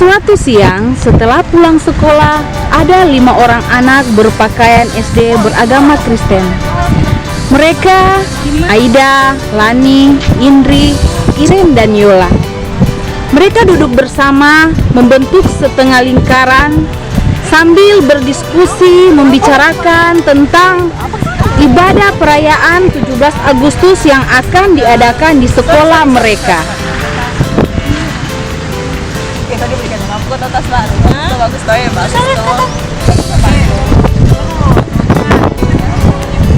Suatu siang, setelah pulang sekolah, ada 5 orang anak berpakaian SD beragama Kristen. Mereka Aida, Lani, Indri, Iren, dan Yola. Mereka duduk bersama, membentuk setengah lingkaran, sambil berdiskusi membicarakan tentang ibadah perayaan 17 Agustus yang akan diadakan di sekolah mereka. Bagus tuh ya, bagus tuh.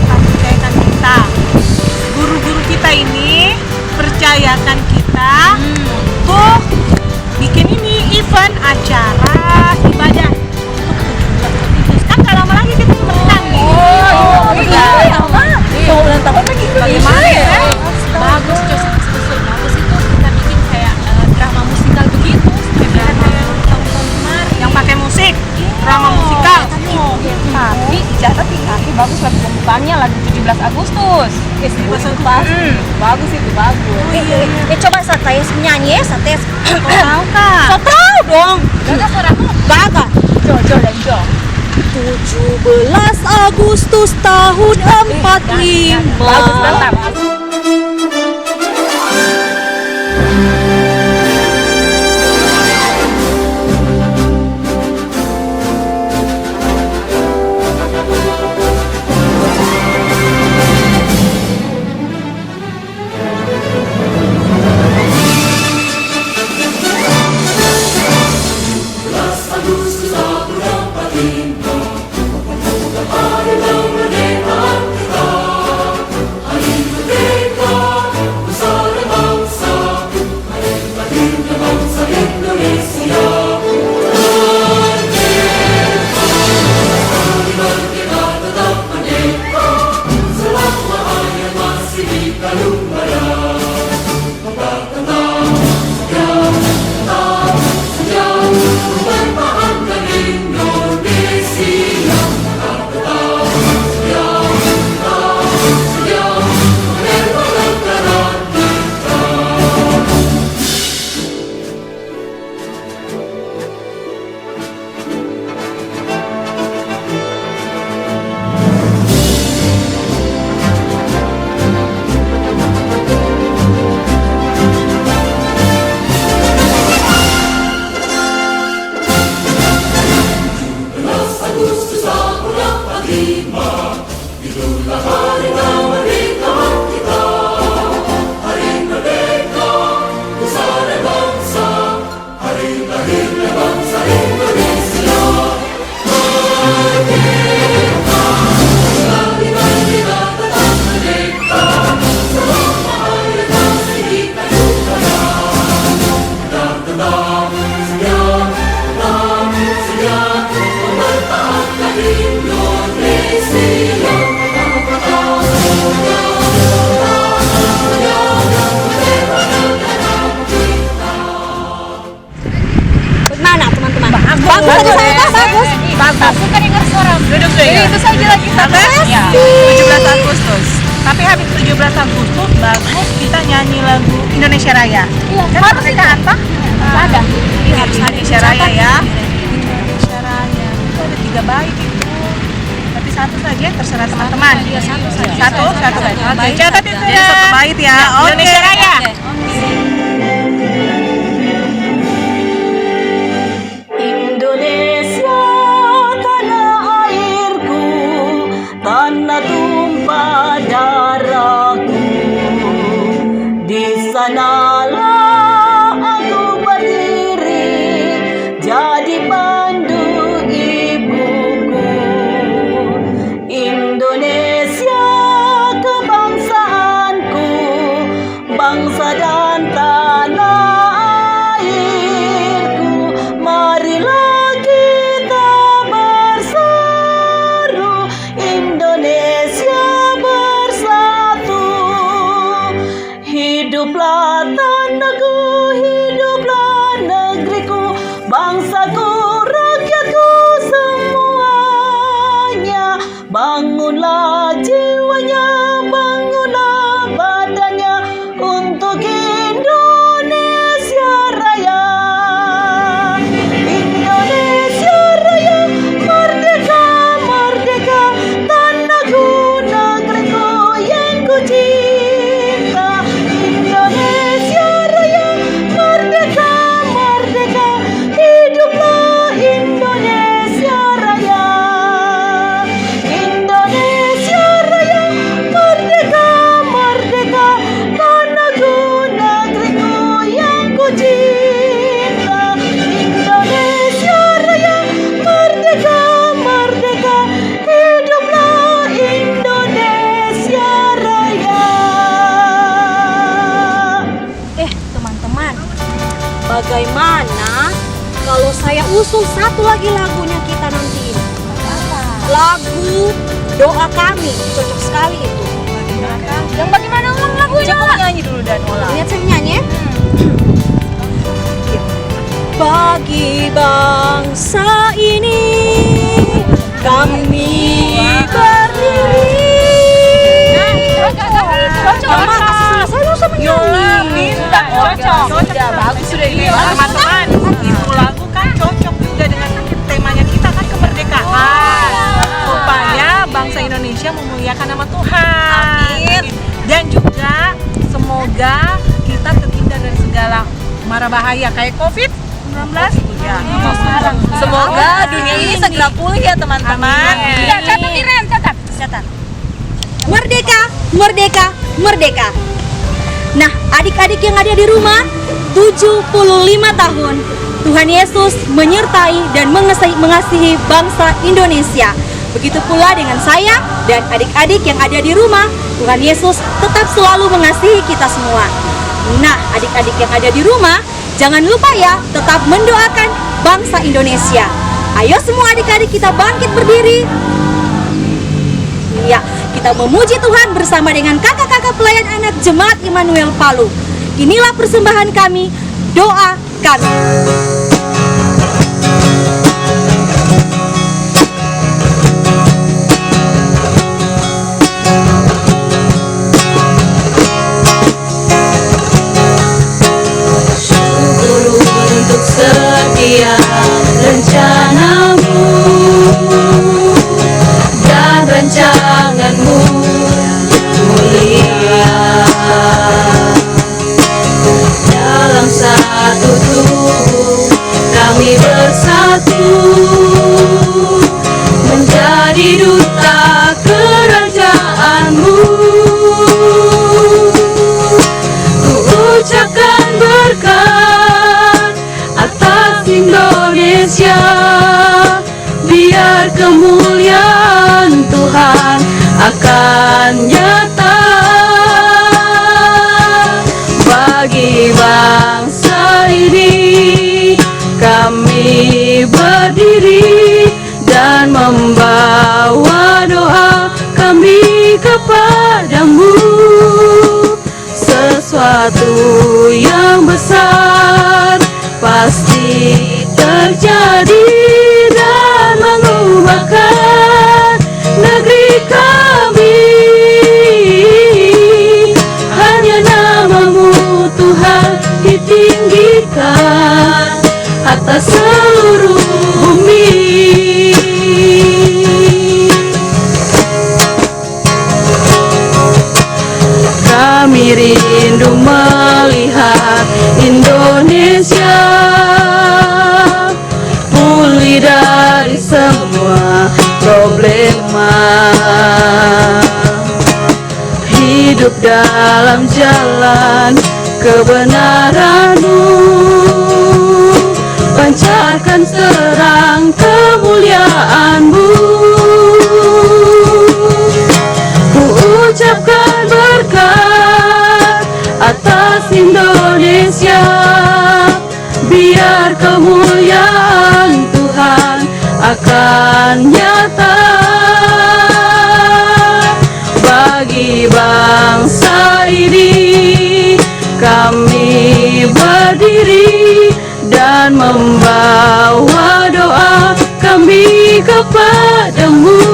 Percayakan kita, guru-guru kita ini percayakan kita untuk bikin ini event acara ibadah untuk 17 Agustus. Kan gak lama lagi kita menang nih. Iya, mau ulang tahun lagi. Bagaimana ya? Bagus, bagus itu kita bikin kayak drama musikal begitu, Yang pakai musik, drama musikal. Tapi dicatat di kaki bagus lagu pembukaannya lagu 17 Agustus. Bagus itu bagus. coba Sates nyanyi ya, Sates. Tahu kak? So tahu dong. Gak suaramu. Gak. Jo dan Jo. 17 Agustus tahun 45. Bagus mantap. Bagus. Suka dengar suara. Duduk deh. Itu saja lagi Sates. Ya, 17 Agustus. Tapi habis 17 Agustus bagus kita nyanyi lagu Indonesia Raya. Iya, Kan harus mereka itu. apa? Ada. Iya, harus Indonesia Raya ya. Indonesia Raya. Itu ada 3 bait itu. Tapi satu saja terserah teman-teman. Iya, satu saja. Satu bait. Oke, bait catat saja. itu ya. Jadi 1 bait ya. Oke. Indonesia Raya. Indonesia tanah airku, tanah tumpah darahku. Di sanalah aku berdiri, jadi pandu ibuku. Indonesia kebangsaanku, bangsa dan tanah airku. Marilah kita berseru, Indonesia bersatu. Hiduplah tanahku, hiduplah negeriku, bangsaku, rakyatku semuanya. Bangunlah jiwanya, bangunlah badannya untuk Indonesia Raya. saya usul satu lagi lagunya kita nanti. Lagu Doa Kami, cocok sekali itu. Yang bagaimana ulang lagunya? Coba nyanyi dulu dan olah. Lihat saya nyanyi ya. Bagi bangsa ini kami berdiri. Mama kasih selesai lu sama Yola, minta cocok. Sudah bagus sudah ini. Teman-teman, itu lagu kan cocok juga dengan temanya kita kan kemerdekaan. Supaya bangsa Indonesia memuliakan nama Tuhan. Amin. Dan juga semoga kita terhindar dari segala mara bahaya kayak COVID-19. Ya. Semoga dunia ini segera pulih ya teman-teman. Amin. Ya, catat Iren, catat. Merdeka, merdeka, merdeka. Nah, adik-adik yang ada di rumah, 75 tahun Tuhan Yesus menyertai dan mengasihi bangsa Indonesia. Begitu pula dengan saya dan adik-adik yang ada di rumah, Tuhan Yesus tetap selalu mengasihi kita semua. Nah, adik-adik yang ada di rumah, jangan lupa ya, tetap mendoakan bangsa Indonesia. Ayo semua adik-adik kita bangkit berdiri. Ya, kita memuji Tuhan bersama dengan kakak-kakak pelayan anak Jemaat Immanuel Palu. Inilah persembahan kami, doa kami. Syukur untuk setiap rencanamu dan rancanganmu mulia. Dalam satu tubuh kami bersatu menjadi duta kerajaanmu. Ku ucapkan berkat atas Indonesia, biar kemuliaan Tuhan akan nyata bagi bangsa ini. Kami berdiri dan membawa doa kami kepadamu. Sesuatu yang besar pasti terjadi dan mengubahkan negeri kami. Hanya namamu Tuhan ditinggikan atas seluruh bumi. Kami rindu melihat Indonesia pulih dari semua problema, hidup dalam jalan kebenaran-Mu, pancarkan terang kemuliaan-Mu. Ku ucapkan berkat atas Indonesia, biar kemuliaan Tuhan akan nyata bagi bangsa ini. Kami berdiri dan membawa doa kami kepadamu.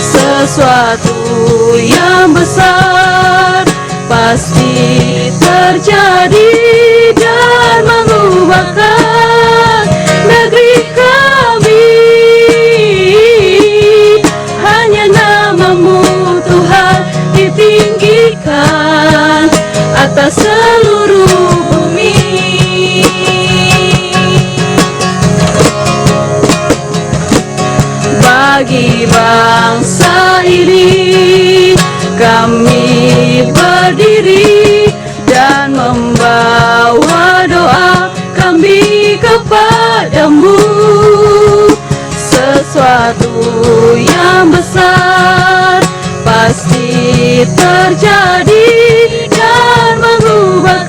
Sesuatu yang besar pasti terjadi dan mengubahkan negeri kami. Hanya namamu Tuhan ditinggikan atas seluruh bumi. Bagi bangsa ini kami berdiri dan membawa doa kami kepadamu. Sesuatu yang besar pasti terjadi dan mengubah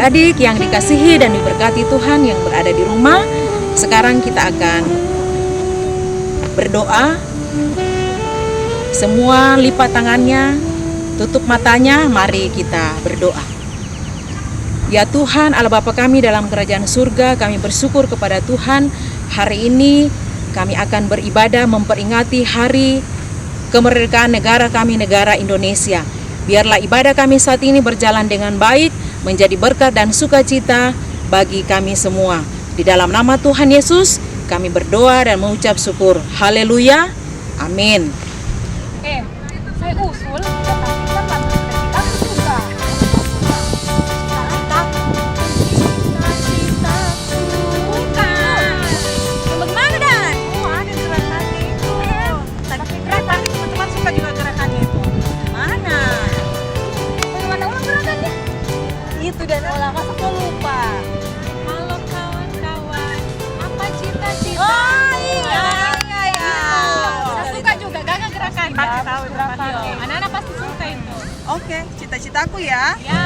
adik-adik yang dikasihi dan diberkati Tuhan yang berada di rumah, sekarang kita akan berdoa. Semua lipat tangannya, tutup matanya, mari kita berdoa. Ya Tuhan, Allah Bapa kami dalam kerajaan surga, kami bersyukur kepada Tuhan. Hari ini kami akan beribadah memperingati hari kemerdekaan negara kami, negara Indonesia. Biarlah ibadah kami saat ini berjalan dengan baik, menjadi berkat dan sukacita bagi kami semua. Di dalam nama Tuhan Yesus, kami berdoa dan mengucap syukur. Haleluya. Amin. Saya usul kita panggil kita juga. Bagaimana Dan? Oh, ada gerakannya itu. Tapi teman-teman suka juga gerakannya itu. Mana? Bagaimana ulang gerakannya? Itu Dan olah, masa kau lupa? Halo kawan-kawan, apa cita-cita? Oh iya. Saya suka juga gagah gerakan. Pasti tahu gerakannya. Anak-anak pasti suka itu. Oke, cita-citaku ya. Ya.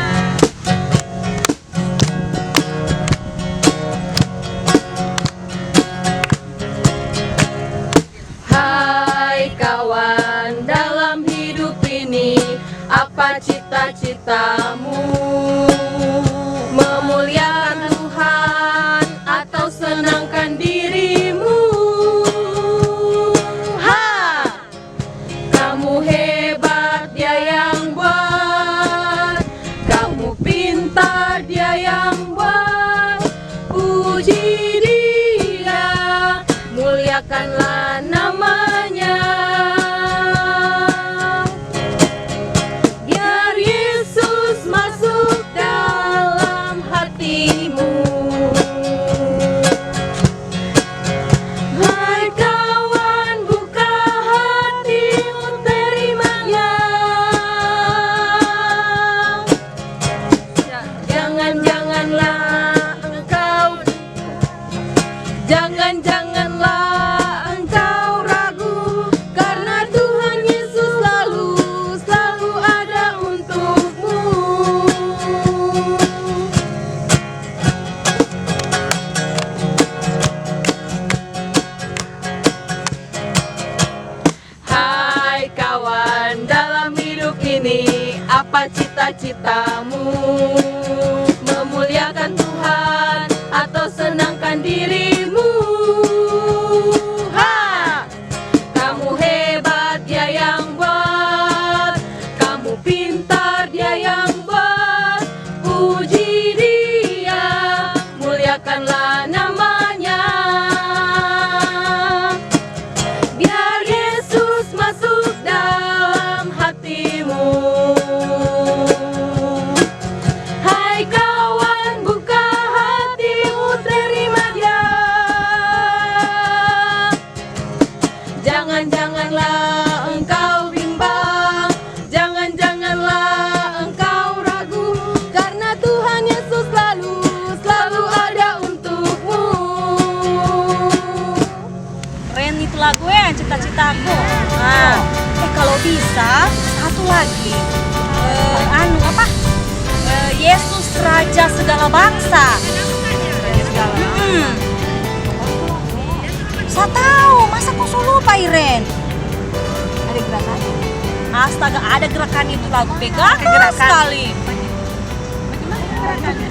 Hai kawan, dalam hidup ini apa cita-citamu? Memuliakan Tuhan atau senangkan dirimu? Ha! Kamu hebat, dia yang buat. Kamu pintar, dia yang buat. Puji dia, muliakanlah namanya. Biar Yesus masuk dalam hatimu. Hai kawan, buka hatimu, terimanya. Janganlah engkau ragu, karena Tuhan Yesus selalu ada untukmu. Hai kawan, dalam hidup ini apa cita-citamu? Memuliakan Tuhan atau senangkan dirimu? Ha! Kamu hebat, dia yang buat. Kamu pintar, dia yang buat. Puji dia, muliakanlah namanya. Biar Yesus masuk dalam hatimu. Hai kawan, buka hatimu, terima dia. Janganlah engkau bimbang, janganlah engkau ragu, karena Tuhan Yesus selalu ada untukmu. Keren itu lagu ya, cita-citaku. Nah, kalau bisa satu lagi. Yesus Raja segala bangsa. Saya tahu, masa kau selalu lupa Iren? Ada gerakannya. Astaga, ada gerakan itu lagu pegang sekali. Bagaimana gerakannya?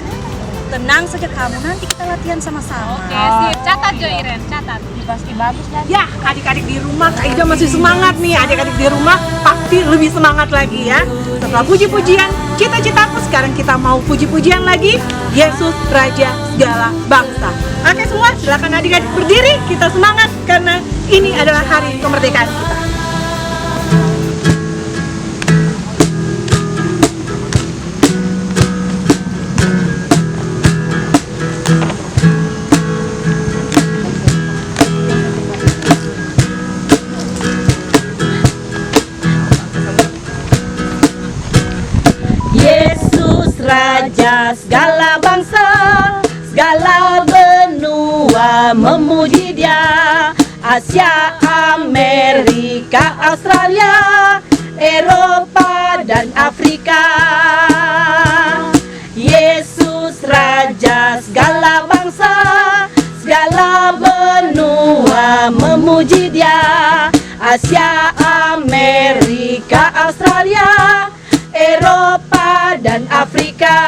Tenang saja kamu, nanti kita latihan sama-sama. Oke, sip. Catat Jo Iren, catat. Pasti bagus lagi. Ya, adik-adik di rumah, Kak Ida masih semangat nih. Adik-adik di rumah pasti lebih semangat lagi ya. Setelah puji-pujian, cita-citaku sekarang kita mau puji-pujian lagi. Yesus Raja segala bangsa. Oke semua, silakan adik-adik berdiri. Kita semangat karena ini adalah hari kemerdekaan kita. Yesus Raja segala bangsa, segala benua memuji Dia. Asia, Amerika, Australia, Eropa dan Afrika. Yesus memuji Dia. Asia, Amerika, Australia, Eropa dan Afrika,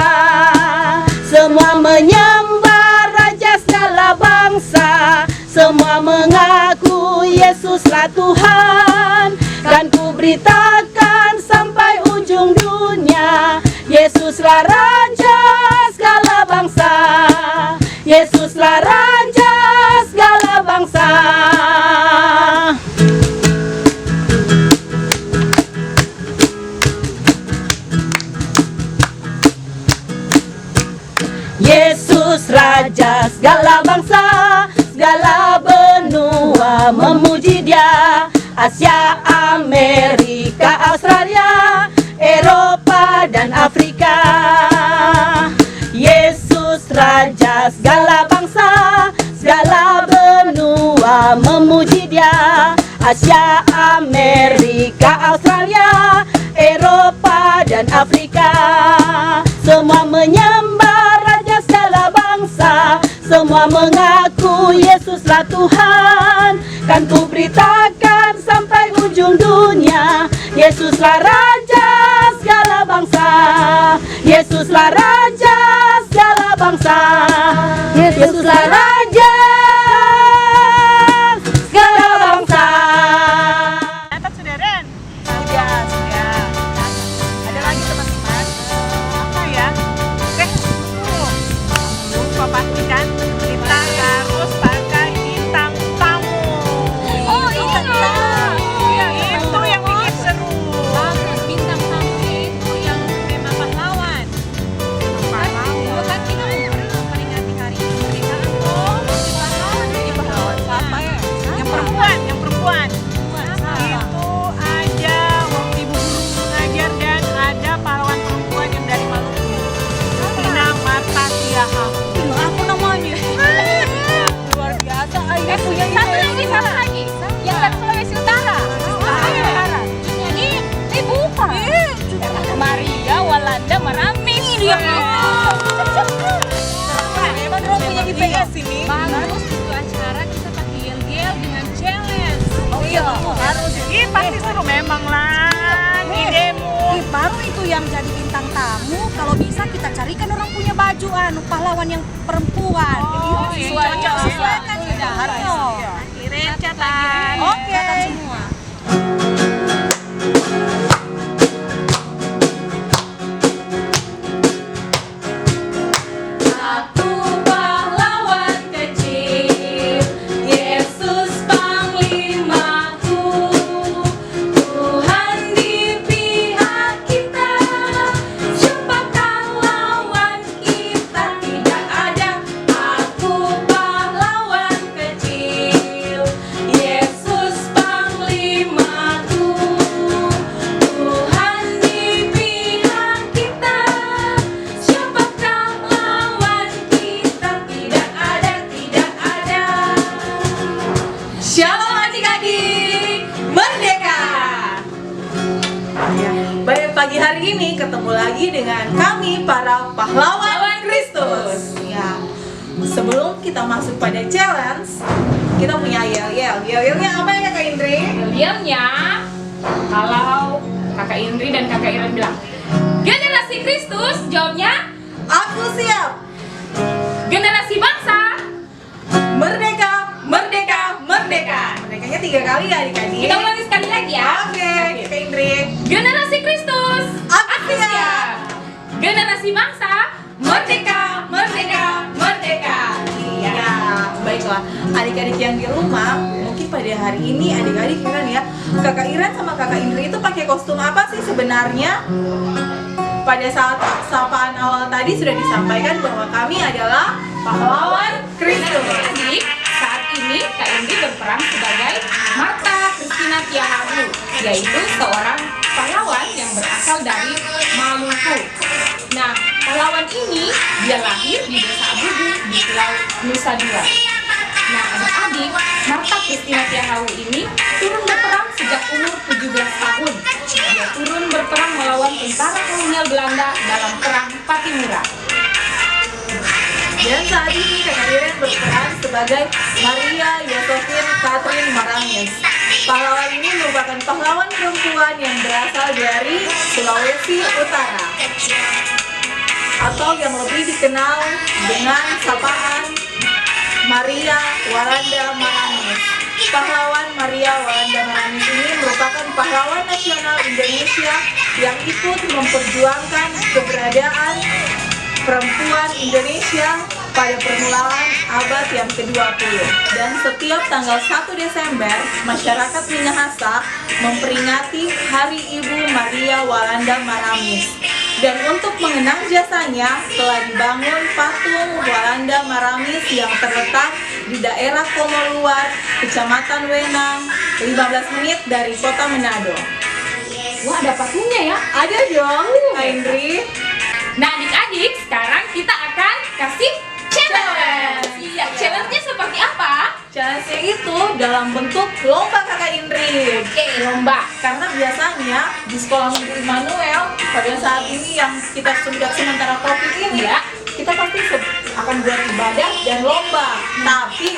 semua menyembah Raja segala bangsa. Semua mengaku Yesuslah Tuhan. Kan ku beritakan sampai ujung dunia, Yesuslah Raja segala bangsa. Yesuslah Raja segala bangsa. Yesus Raja segala bangsa, segala benua memuji Dia. Asia, Amerika, Australia, Eropa dan Afrika, Yesus Raja segala bangsa, segala benua memuji Dia. Asia, Amerika, Australia, Eropa dan Afrika, semua menyembah Raja segala bangsa. Semua mengaku Yesuslah Tuhan. Kan ku beritakan sampai ujung dunia, Yesuslah Raja segala bangsa. Yesuslah Raja segala bangsa. Yesuslah Raja segala bangsa. Catat sudah, Ren? Sudah. Ada lagi teman-teman? Apa ya? Oke, lupa pastikan kita harus pakai bintang tamu. Oh iya, Itu yang bikin seru. bagus. Bintang tamunya itu yang tema pahlawan. Bukan kita memperingati hari kemerdekaan tuh. Pahlawan jadi pahlawan siapa ya? Yang perempuan. Itu ada ibu guru mengajar dan ada pahlawan perempuan yang dari Maluku. Tina Marta Siaha. Aku namanya. Luar biasa. Ayah punya Satu lagi. Yang dari Sulawesi Utara. Ini bukan. Maria, Walanda, Maramis. Emang orang punya IPS ini. Bagus itu acara kita pakai yel-yel dengan challenge. Oh iya, harus. Ih, pasti seru memang lah. Di demo. Baru itu yang jadi bintang tamu. Kalau bisa kita carikan orang punya baju pahlawan yang perempuan. Oh, Jadi iya, sesuaikan iya. sudah. Harus. Kirim catat. Oke. Semua. Aku pahlawan kecil, Yesus panglimaku, Tuhan di pihak kita, siapakah lawan kita? Tidak ada. Aku pahlawan kecil, Yesus panglimaku, Tuhan di pihak kita, siapakah lawan kita? Tidak ada, tidak ada. Shalom adik-adik, merdeka! Baik, pagi hari ini ketemu lagi dengan kami para pahlawan Kristus. Ya, sebelum kita masuk pada challenge, kita punya yel-yel. Yel-yelnya apa ya Kak Indri? Yelnya, kalau Kakak Indri dan Kakak Iren bilang generasi Kristus, jawabnya Aku siap. generasi bangsa. Merdeka, merdeka, merdeka. Merdekanya 3 kali ya adik-adik. Kita ulangi sekali lagi ya. Oke, Kak Indri. Generasi Kristus, Aku siap. generasi bangsa, Merdeka, merdeka, merdeka. Iya, baiklah. Adik-adik yang di rumah, mungkin pada hari ini adik-adik heran ya, Kakak Iren sama Kakak Indri itu pakai kostum apa sih sebenarnya? Pada saat sapaan awal tadi sudah disampaikan bahwa kami adalah pahlawan Kristus. Adik, saat ini Kak Indri berperan sebagai Marta Christina Tiahahu, yaitu seorang pahlawan yang berasal dari Maluku. Nah, pahlawan ini dia lahir di desa Abubu di Pulau Nusa Dua. Nah, adik-adik, Marta Christina Tiahahu ini turun berperang sejak umur 17 tahun. Dia turun berperang melawan tentara kolonial Belanda dalam perang Patimura. Dan saat ini Kakak Iren berperan sebagai Maria Yosefin Catherine Maramis. Pahlawan ini merupakan pahlawan perempuan yang berasal dari Sulawesi Utara, atau yang lebih dikenal dengan sapaan Maria Walanda Maramis. Pahlawan Maria Walanda Maramis ini merupakan pahlawan nasional Indonesia yang ikut memperjuangkan keberadaan perempuan Indonesia pada permulaan abad yang ke-20. Dan setiap tanggal 1 Desember, masyarakat Minahasa memperingati Hari Ibu Maria Walanda Maramis. Dan untuk mengenang jasanya, telah dibangun patung Walanda Maramis yang terletak di daerah Komoluar, Kecamatan Wenang, 15 menit dari kota Manado. Wah, ada patungnya ya? Ada dong, Kak Indri. Nah, adik-adik, sekarang kita akan kasih challenge. Iya, challenge-nya seperti apa? Challenge-nya itu dalam bentuk lomba Kakak Indri. Oke, lomba. Karena biasanya di sekolah Minggu Immanuel pada saat ini yang kita sudah sementara COVID ini, Ya. kita pasti akan buat ibadah dan lomba. Tapi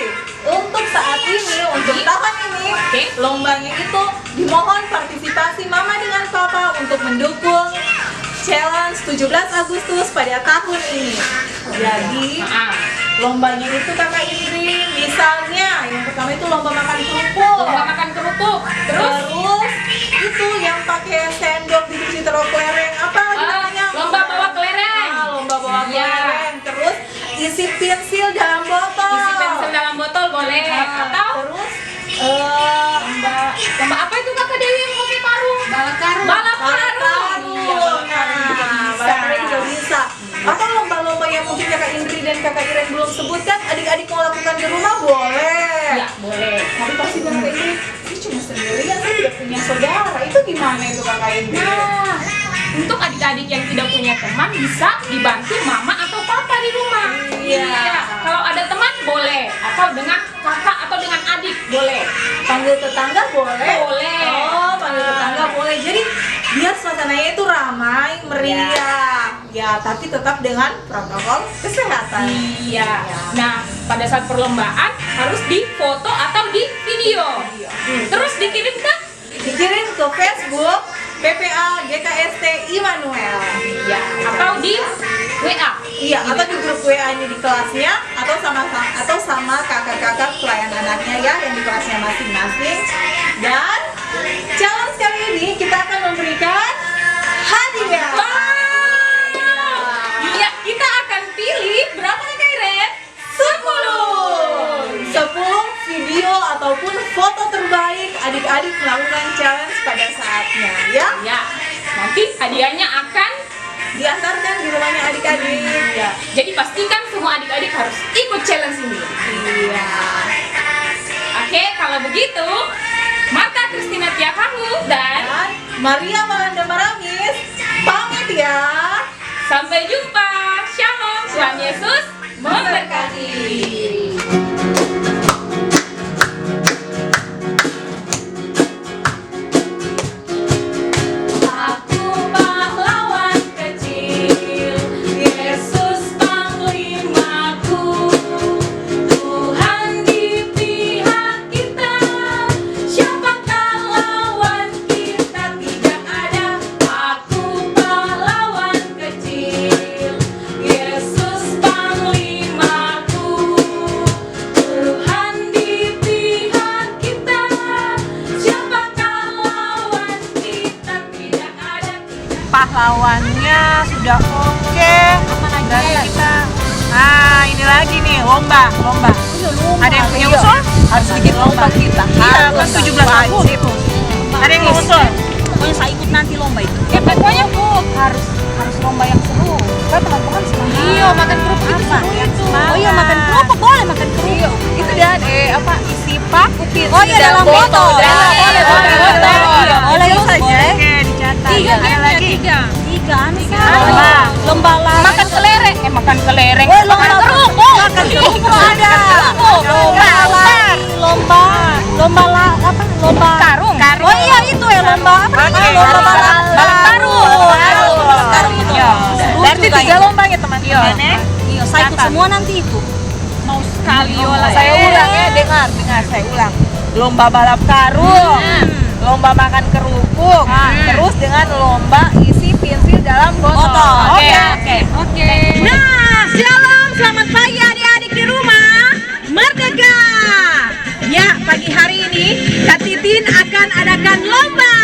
untuk saat ini, untuk tahun ini, Oke. lombanya itu dimohon partisipasi Mama dengan Papa untuk mendukung challenge 17 Agustus pada tahun ini. Jadi lombanya itu Kakak Indri, misalnya yang pertama itu lomba makan kerupuk. Lomba makan kerupuk. Terus Terus itu yang pakai sendok dicuci taruh kelereng, apa lagi namanya? lomba bawa kelereng. Lomba bawa Iya. kelereng. Terus isi pensil dalam botol. Isi pensil dalam botol boleh. Atau terus lomba apa itu Kakak Dewi yang pakai karung? Balap karung. Balap karung. Iya, balap karung juga bisa. balap karung juga bisa. Atau lomba-lomba yang mungkin Kakak Indri dan Kakak Iren belum sebutkan, adik-adik mau lakukan di rumah boleh. Iya, boleh. Tapi pasti Kakak Indri, saya cuma sendirian, saya tidak punya saudara. Itu gimana itu Kakak Indri? Nah, untuk adik-adik yang tidak punya teman bisa dibantu mama atau papa di rumah. Iya. Kalau ada teman boleh, atau dengan kakak atau dengan adik boleh. Panggil tetangga boleh? Boleh. Oh, panggil tetangga boleh. Jadi biar suasananya itu ramai, meriah. Ya, tapi tetap dengan protokol kesehatan. Iya. Nah, pada saat perlombaan harus difoto atau di video. Terus dikirim ke Dikirim ke Facebook PPA GKST Immanuel. ya, atau di WA. Iya, atau di grup WA-nya di kelasnya, atau sama kakak-kakak pelayan anaknya ya yang di kelasnya masing-masing. Dan challenge kali ini kita akan memberikan hadiah. Iya, kita akan pilih berapa Kak Iren? 10 video ataupun foto terbaik adik-adik melakukan challenge pada saatnya ya. Ya, nanti hadiahnya akan Diantarkan di rumahnya adik-adik. ya. Jadi pastikan semua adik-adik harus ikut challenge ini. Iya. Oke, kalau begitu, Marta Christina Tiakahu dan Dan Maria Walanda Maramis pamit ya. sampai jumpa. Shalom, Tuhan Yesus memberkati. Aku pahlawan kecil, Yesus panglimaku, Tuhan di pihak kita, siapakah lawan kita? Tidak ada. Aku pahlawan kecil, Yesus panglimaku, Tuhan di pihak kita, siapakah lawan kita? Tidak ada. Pahlawannya sudah oke. Berarti kita. Nah, ini lagi nih lomba. Ada yang punya usul? Harus bikin lomba kita. Iya, kan 17 Agustus. Ada yang mau usul? Pokoknya saya ikut nanti lomba itu. Ya pokoknya Bu, Harus lomba yang seru. Kan teman-teman semangat. iya makan kerupuk itu seru itu. Oh iya makan kerupuk boleh makan kerupuk. Itu dan isi paku Oh iya dalam botol. Boleh. Boleh itu saja. Oke, dicatat. Ada lagi. Tiga Lomba. Lomba lah. Makan kelereng. Makan kelereng. Oh, lomba Makan kerupuk. Makan kerupuk ada. Lomba lah apa? Lomba Karung. Oh iya itu ya lomba apa? Oke. Lomba balap Balap karung. Karung itu. Berarti 3 lomba ya teman-teman. Iya, Saya ikut semua nanti itu. Mau sekali olah Saya ulang ya, dengar, saya ulang. Lomba balap karung, lomba makan kerupuk, terus dengan lomba isi pensil dalam botol. Oke. Nah, shalom, selamat pagi adik-adik di rumah. Merdeka. Ya, pagi hari ini Kak Titin akan adakan lomba.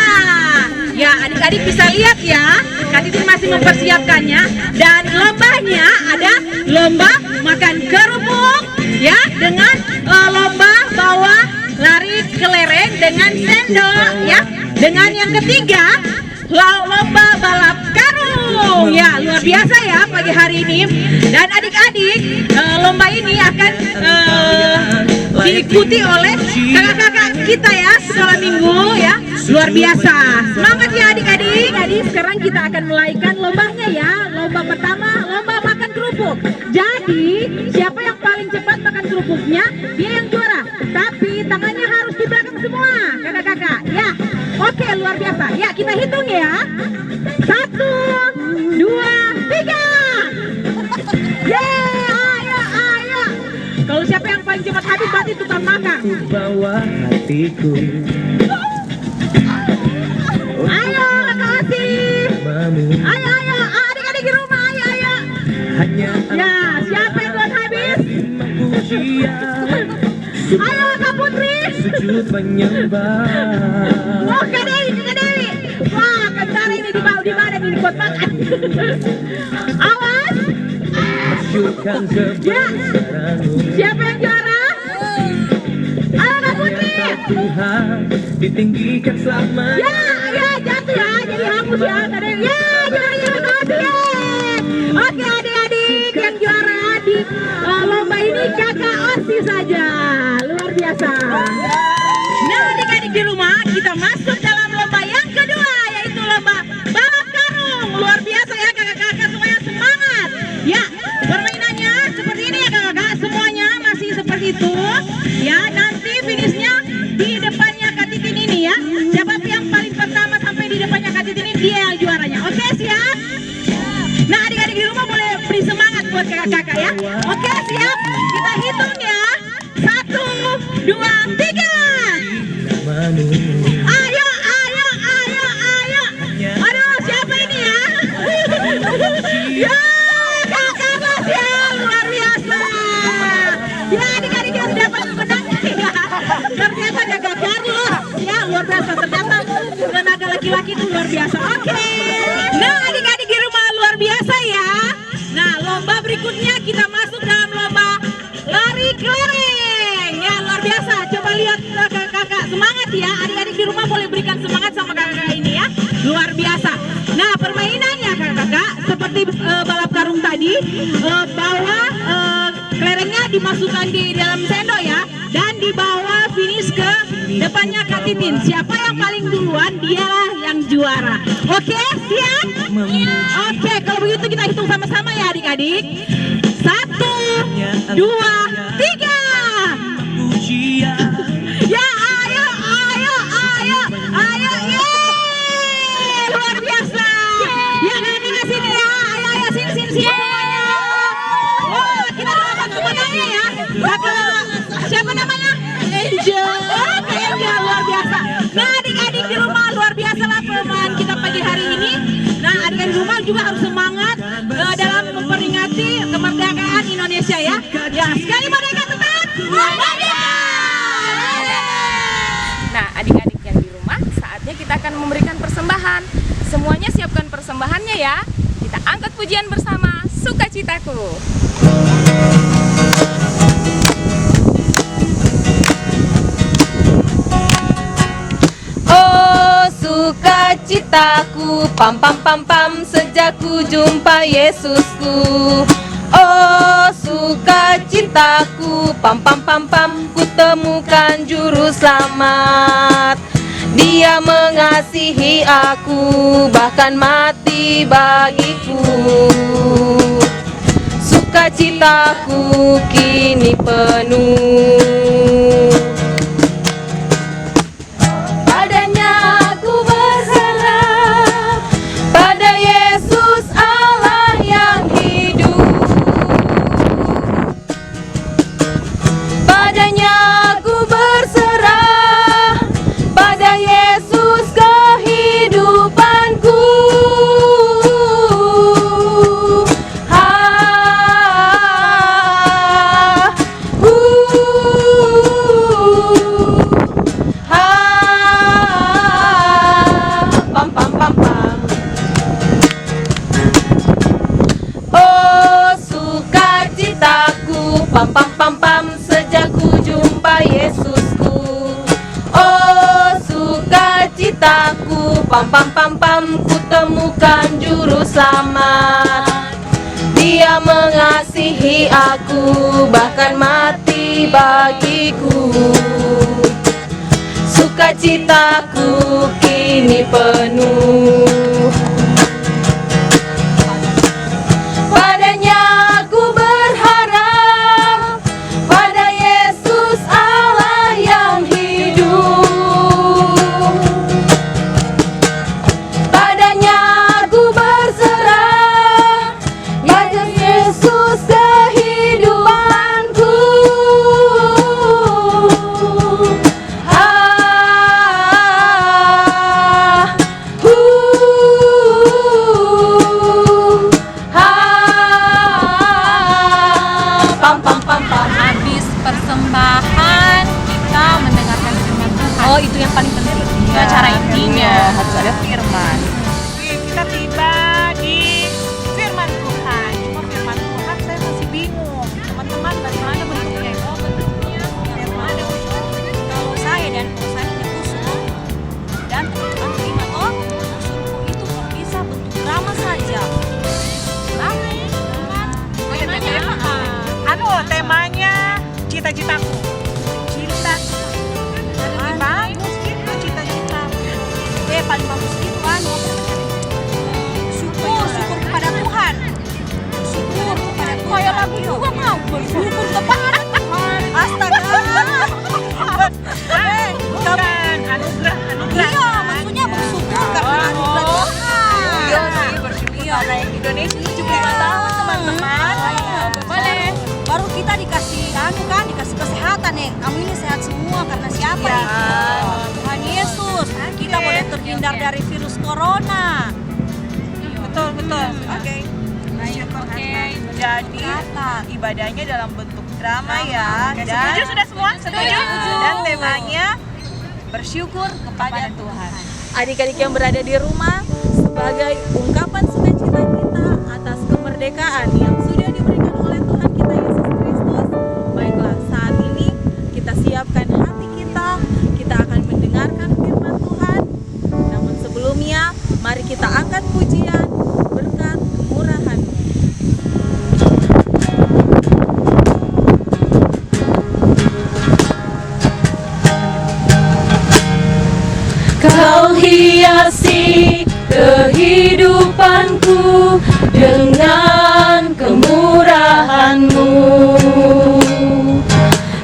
Ya, adik-adik bisa lihat ya, Kak Titin masih mempersiapkannya. Dan lombanya ada lomba makan kerupuk, ya, dengan lomba bawa lari kelereng dengan sendok, ya. Dengan yang ketiga, lomba balap karung. Ya, luar biasa ya pagi hari ini. Dan adik-adik, lomba ini akan diikuti oleh kakak-kakak kita ya, sekolah minggu ya. Luar biasa. Semangat ya adik-adik. Jadi sekarang kita akan mulaikan lombanya ya. Lomba pertama, lomba makan kerupuk. Jadi, siapa yang paling cepat makan kerupuknya, dia yang juara. Tapi tangannya harus di belakang semua, kakak-kakak. Ya, oke, luar biasa. Ya, kita hitung ya. 1, 2, 3. Ayo. Kalau siapa yang paling cepat habis, berarti tukang makan. Bawa hatiku. Ayo, kakak Osi. Ayo, adik-adik di rumah, ayo. Hanya Ya, siapa yang belum habis? Ayo, Kak Putri. sujud menyembah. Oh, Kak Dewi. Wah, kentara ini di badan ini kuat makan. Awas. Masyurkan kebesaranmu. Siapa yang juara? Ayo, Kak Putri. Tuhan ditinggikan selamanya. Ya, jatuh ya. Jadi hapus ya, Kak Dewi. Ya, juaranya Kak Osi. Oke, adik-adik yang juara di lomba ini kakak Osi saja. Luar biasa. Nah, adik-adik di rumah, kita masuk dalam lomba yang kedua, yaitu lomba balap karung. Luar biasa ya kakak-kakak, semuanya semangat. Ya, permainannya seperti ini ya kakak-kakak, semuanya masih seperti itu. Ya, nanti finishnya di depannya Kak Titin ini ya. Siapa yang paling pertama sampai di depannya Kak Titin ini, dia yang juaranya. Oke, siap? Nah, adik-adik di rumah boleh beri semangat buat kakak-kakak ya. Oke, siap? Kita hitung ya. 1, 2, 3. Ayo. Aduh, siapa ini ya? Ya, kakak Mas ya, luar biasa. Ya, adik-adik yang dapat menangnya ya. Ternyata kakak Carlos. Ya, luar biasa. Ternyata tenaga laki-laki itu luar biasa. Oke. Nah, adik-adik di rumah luar biasa ya. Nah, lomba berikutnya kita masuk dalam lomba lari kelereng. Ya, luar biasa. Coba lihat kakak-kakak, semangat ya. Adik-adik di rumah boleh berikan semangat sama kakak-kakak ini ya. Luar biasa. Nah, permainannya kakak-kakak seperti balap karung tadi, bawa kelerengnya dimasukkan di dalam sendok ya, dan dibawa finish ke depannya Kak Titin. Siapa yang paling duluan, dialah yang juara. Oke, siap? Oke, kalau begitu kita hitung sama-sama ya adik-adik. 1, 2, 3. Ya, ayo. Yeay, luar biasa. Ya, kakak sini ya. Ayo, sini semuanya. Oh, kita doakan pemenangnya ya. Kakak, siapa namanya? Angel. Oke, Angel, luar biasa. Nah, adik-adik di rumah, luar biasa lah permainan kita pagi hari ini. Nah, adik-adik di rumah juga harus semangat dalam memperingati kemerdekaan Indonesia ya. Ya, sekali merdeka tetap merdeka. Nah, adik-adik yang di rumah, saatnya kita akan memberikan persembahan. Semuanya siapkan persembahannya ya. Kita angkat pujian bersama, Sukacitaku. Oh, sukacitaku, pam pam pam pam, sejak ku jumpa Yesusku. Oh, sukacitaku, pam pam pam pam, ku temukan juru selamat. Dia mengasihi aku, bahkan mati bagiku. Sukacitaku kini penuh. Padanya aku berharap, pada Yesus Allah yang hidup. Pam pam pam pam, ku temukan juru selamat. Dia mengasihi aku, bahkan mati bagiku. Sukacitaku kini penuh. Padanya aku berharap, pada Yesus Allah yang hidup. Padanya aku berserah, pada Yesus kehidupanku. Pam pam pam pam. Habis persembahan kita mendengarkan firman Tuhan. Oh, itu yang paling penting. Itu acara intinya. Harus ada firman. Kita tiba di firman Tuhan. Cuma firman Tuhan saya masih bingung. Teman-teman, bagaimana bentuknya? Oh, bentuknya firman. Kalau saya punya usul dan teman-teman terima toh, usulku itu kalau bisa bentuk drama saja. Drama ya? Temanya apa? Temanya cita-citaku. Cinta. Bagus gitu cita-citaku. Paling bagus itu kan syukur kepada Tuhan. Syukur kepada Tuhan. Kayak lagu juga mau bersyukur kepada Tuhan. Astaga. Bukan anugerah. Iya, maksudnya bersyukur karena anugerah Tuhan. Iya sih, bersyukur karena yang Indonesia 75 tahun teman-teman. Boleh. Baru kita dikasih dikasih kesehatan nih. Kamu ini sehat semua karena siapa Iya. nih? Tuhan Yesus. Kita boleh terhindar dari virus corona. Betul. Oke. Jadi Kesehatan. ibadahnya dalam bentuk drama ya. Dan Setuju sudah semua? Setuju? Dan temanya bersyukur kepada Tuhan. Adik-adik yang berada di rumah, sebagai ungkapan sukacita kita atas kemerdekaan yang sudah diberikan oleh Tuhan kita Yesus Kristus, baiklah saat ini kita siapkan hati kita akan mendengarkan firman Tuhan. Namun sebelumnya, mari kita angkat pujian berkat kemurahan-Mu. Kau hiasi kehidupanku dengan kemurahan-Mu.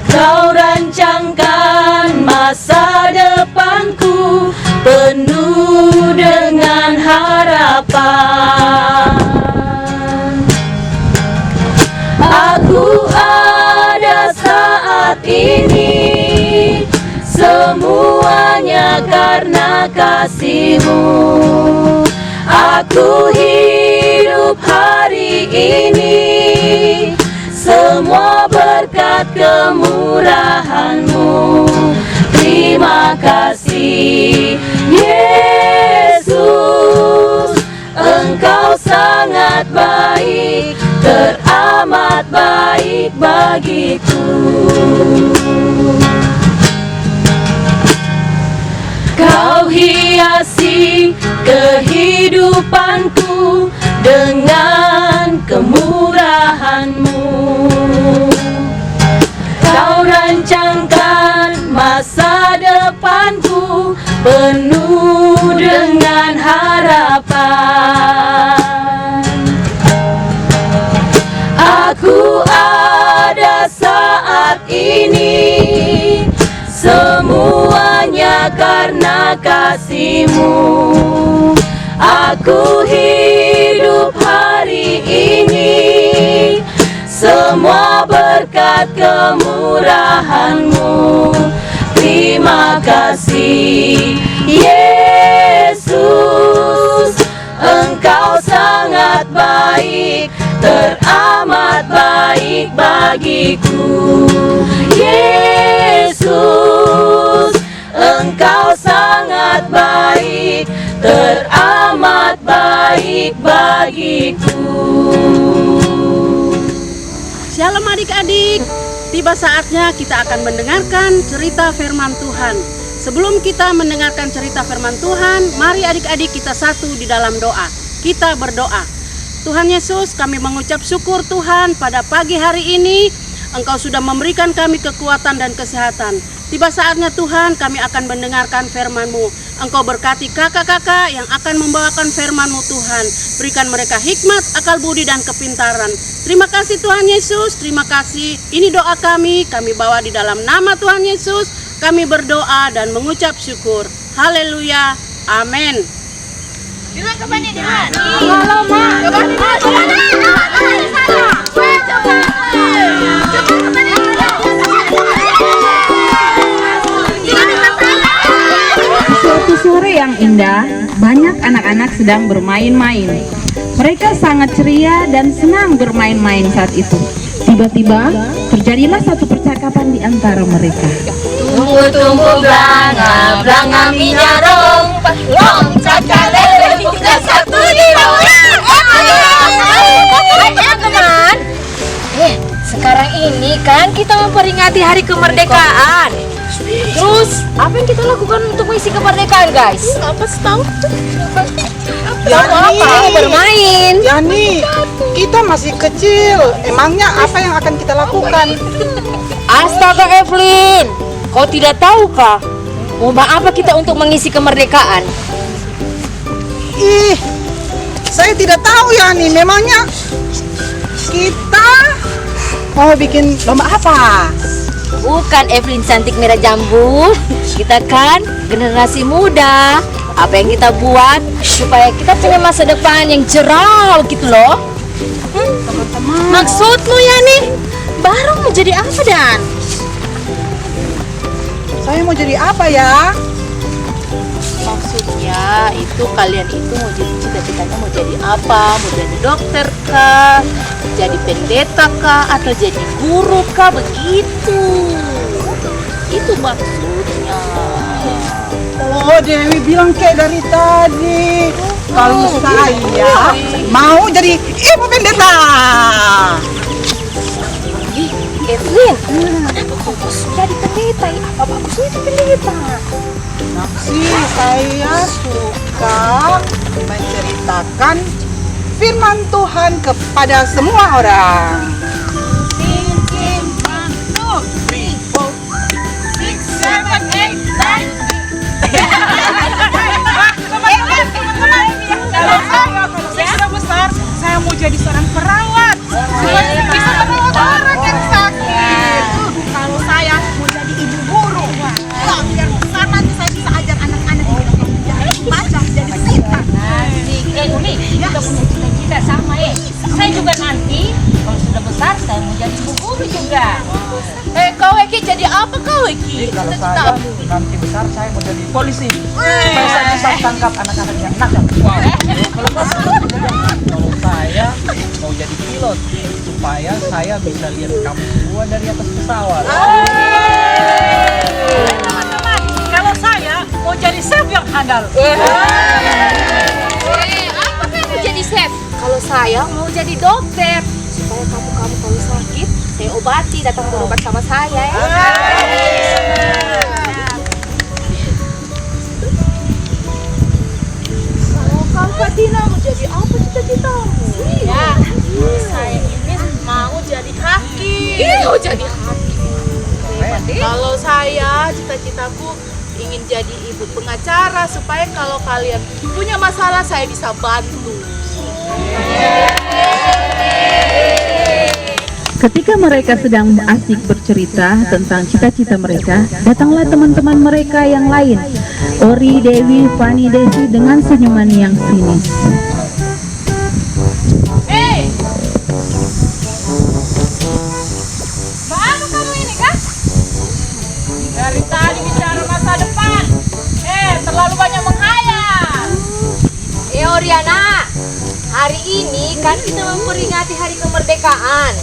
Kau rancangkan masa depanku penuh dengan harapan. Aku ada saat ini, semuanya karena kasih-Mu. Aku hidup hari ini, semua berkat kemurahan-Mu. Terima kasih Yesus, Engkau sangat baik, teramat baik bagiku. Kau hiasi kehidupanku dengan kemurahan-Mu. Kau rancangkan masa depanku penuh dengan harapan. Aku ada saat ini, semuanya karena kasih-Mu. Aku hidup hari ini, semua berkat kemurahan-Mu. Terima kasih Yesus, Engkau sangat baik, teramat baik bagiku. Yesus, Engkau sangat baik, teramat baik bagiku. Shalom adik-adik, tiba saatnya kita akan mendengarkan cerita firman Tuhan. Sebelum kita mendengarkan cerita firman Tuhan, mari adik-adik kita satu di dalam doa. Kita berdoa. Tuhan Yesus, kami mengucap syukur Tuhan pada pagi hari ini Engkau sudah memberikan kami kekuatan dan kesehatan. Tiba saatnya Tuhan kami akan mendengarkan firman-Mu. Engkau berkati kakak-kakak yang akan membawakan firman-Mu Tuhan. Berikan mereka hikmat, akal budi dan kepintaran. Terima kasih Tuhan Yesus, terima kasih. Ini doa kami bawa di dalam nama Tuhan Yesus. Kami berdoa dan mengucap syukur. Haleluya, amin. Suatu sore yang indah, banyak anak-anak sedang bermain-main. Mereka sangat ceria dan senang bermain-main saat itu. Tiba-tiba, terjadilah satu percakapan di antara mereka. Tunggu-tunggu belanga, belanga minyak rompak, loncat kaleng, kita satu di bawah. Teman-teman, sekarang ini kan kita memperingati hari kemerdekaan. Terus, apa yang kita lakukan untuk mengisi kemerdekaan, guys? Apa tahu? Bermain. Yani, kita masih kecil. Emangnya apa yang akan kita lakukan? Astaga Evelyn, kau tidak tahukah? Lomba apa kita untuk mengisi kemerdekaan? Ih, saya tidak tahu Yani. Memangnya kita mau bikin lomba apa? Bukan Evelyn cantik merah jambu. Kita kan generasi muda. Apa yang kita buat supaya kita punya masa depan yang cerah gitu loh. Maksudmu Yani? Baru mau jadi apa Dan? Saya mau jadi apa ya? Maksudnya itu kalian itu mau jadi cita-citanya mau jadi apa? Mau jadi dokter kah? Jadi pendeta kah? Atau jadi guru kah? Begitu. Itu maksudnya. Oh, Dewi bilang kayak dari tadi. Kalau saya mau jadi ibu pendeta. Evelyn, kenapa kau mau jadi pendeta? Apa bagusnya itu pendeta? Sih, saya suka menceritakan firman Tuhan kepada semua orang. Kalau saya sudah besar, saya mau jadi seorang perawat. Supaya bisa merawat orang yang sakit. Kalau saya mau jadi ibu guru. Wah, biar besar nanti saya bisa ajar anak-anak jadi baca, jadi pintar. Asik. Umi, kita punya cita-cita sama Saya juga nanti kalau sudah besar saya mau jadi ibu guru juga. Kau Eki jadi apa kau Eki? Kalau saya nanti besar saya mau jadi polisi supaya saya bisa tangkap anak-anak yang nakal. Kalau saya mau jadi pilot supaya saya bisa lihat kamu semua dari atas pesawat. Teman-teman, kalau saya mau jadi chef yang handal. Apa yang mau jadi chef? Kalau saya mau jadi dokter supaya kamu kalau sakit saya obati, datang berobat sama saya ya. Kalau Kak Tina mau jadi apa cita-citamu? Ya, Saya ini mau jadi hakim. mau jadi hakim. Kalau saya cita-citaku ingin jadi ibu pengacara supaya kalau kalian punya masalah saya bisa bantu. Ketika mereka sedang asik bercerita tentang cita-cita mereka, datanglah teman-teman mereka yang lain, Ori, Dewi, Fani, Desi dengan senyuman yang sinis. Baru kamu ini kan? Dari tadi bicara masa depan. Terlalu banyak menghayal. Oriana, hari ini kan kita memperingati hari kemerdekaan.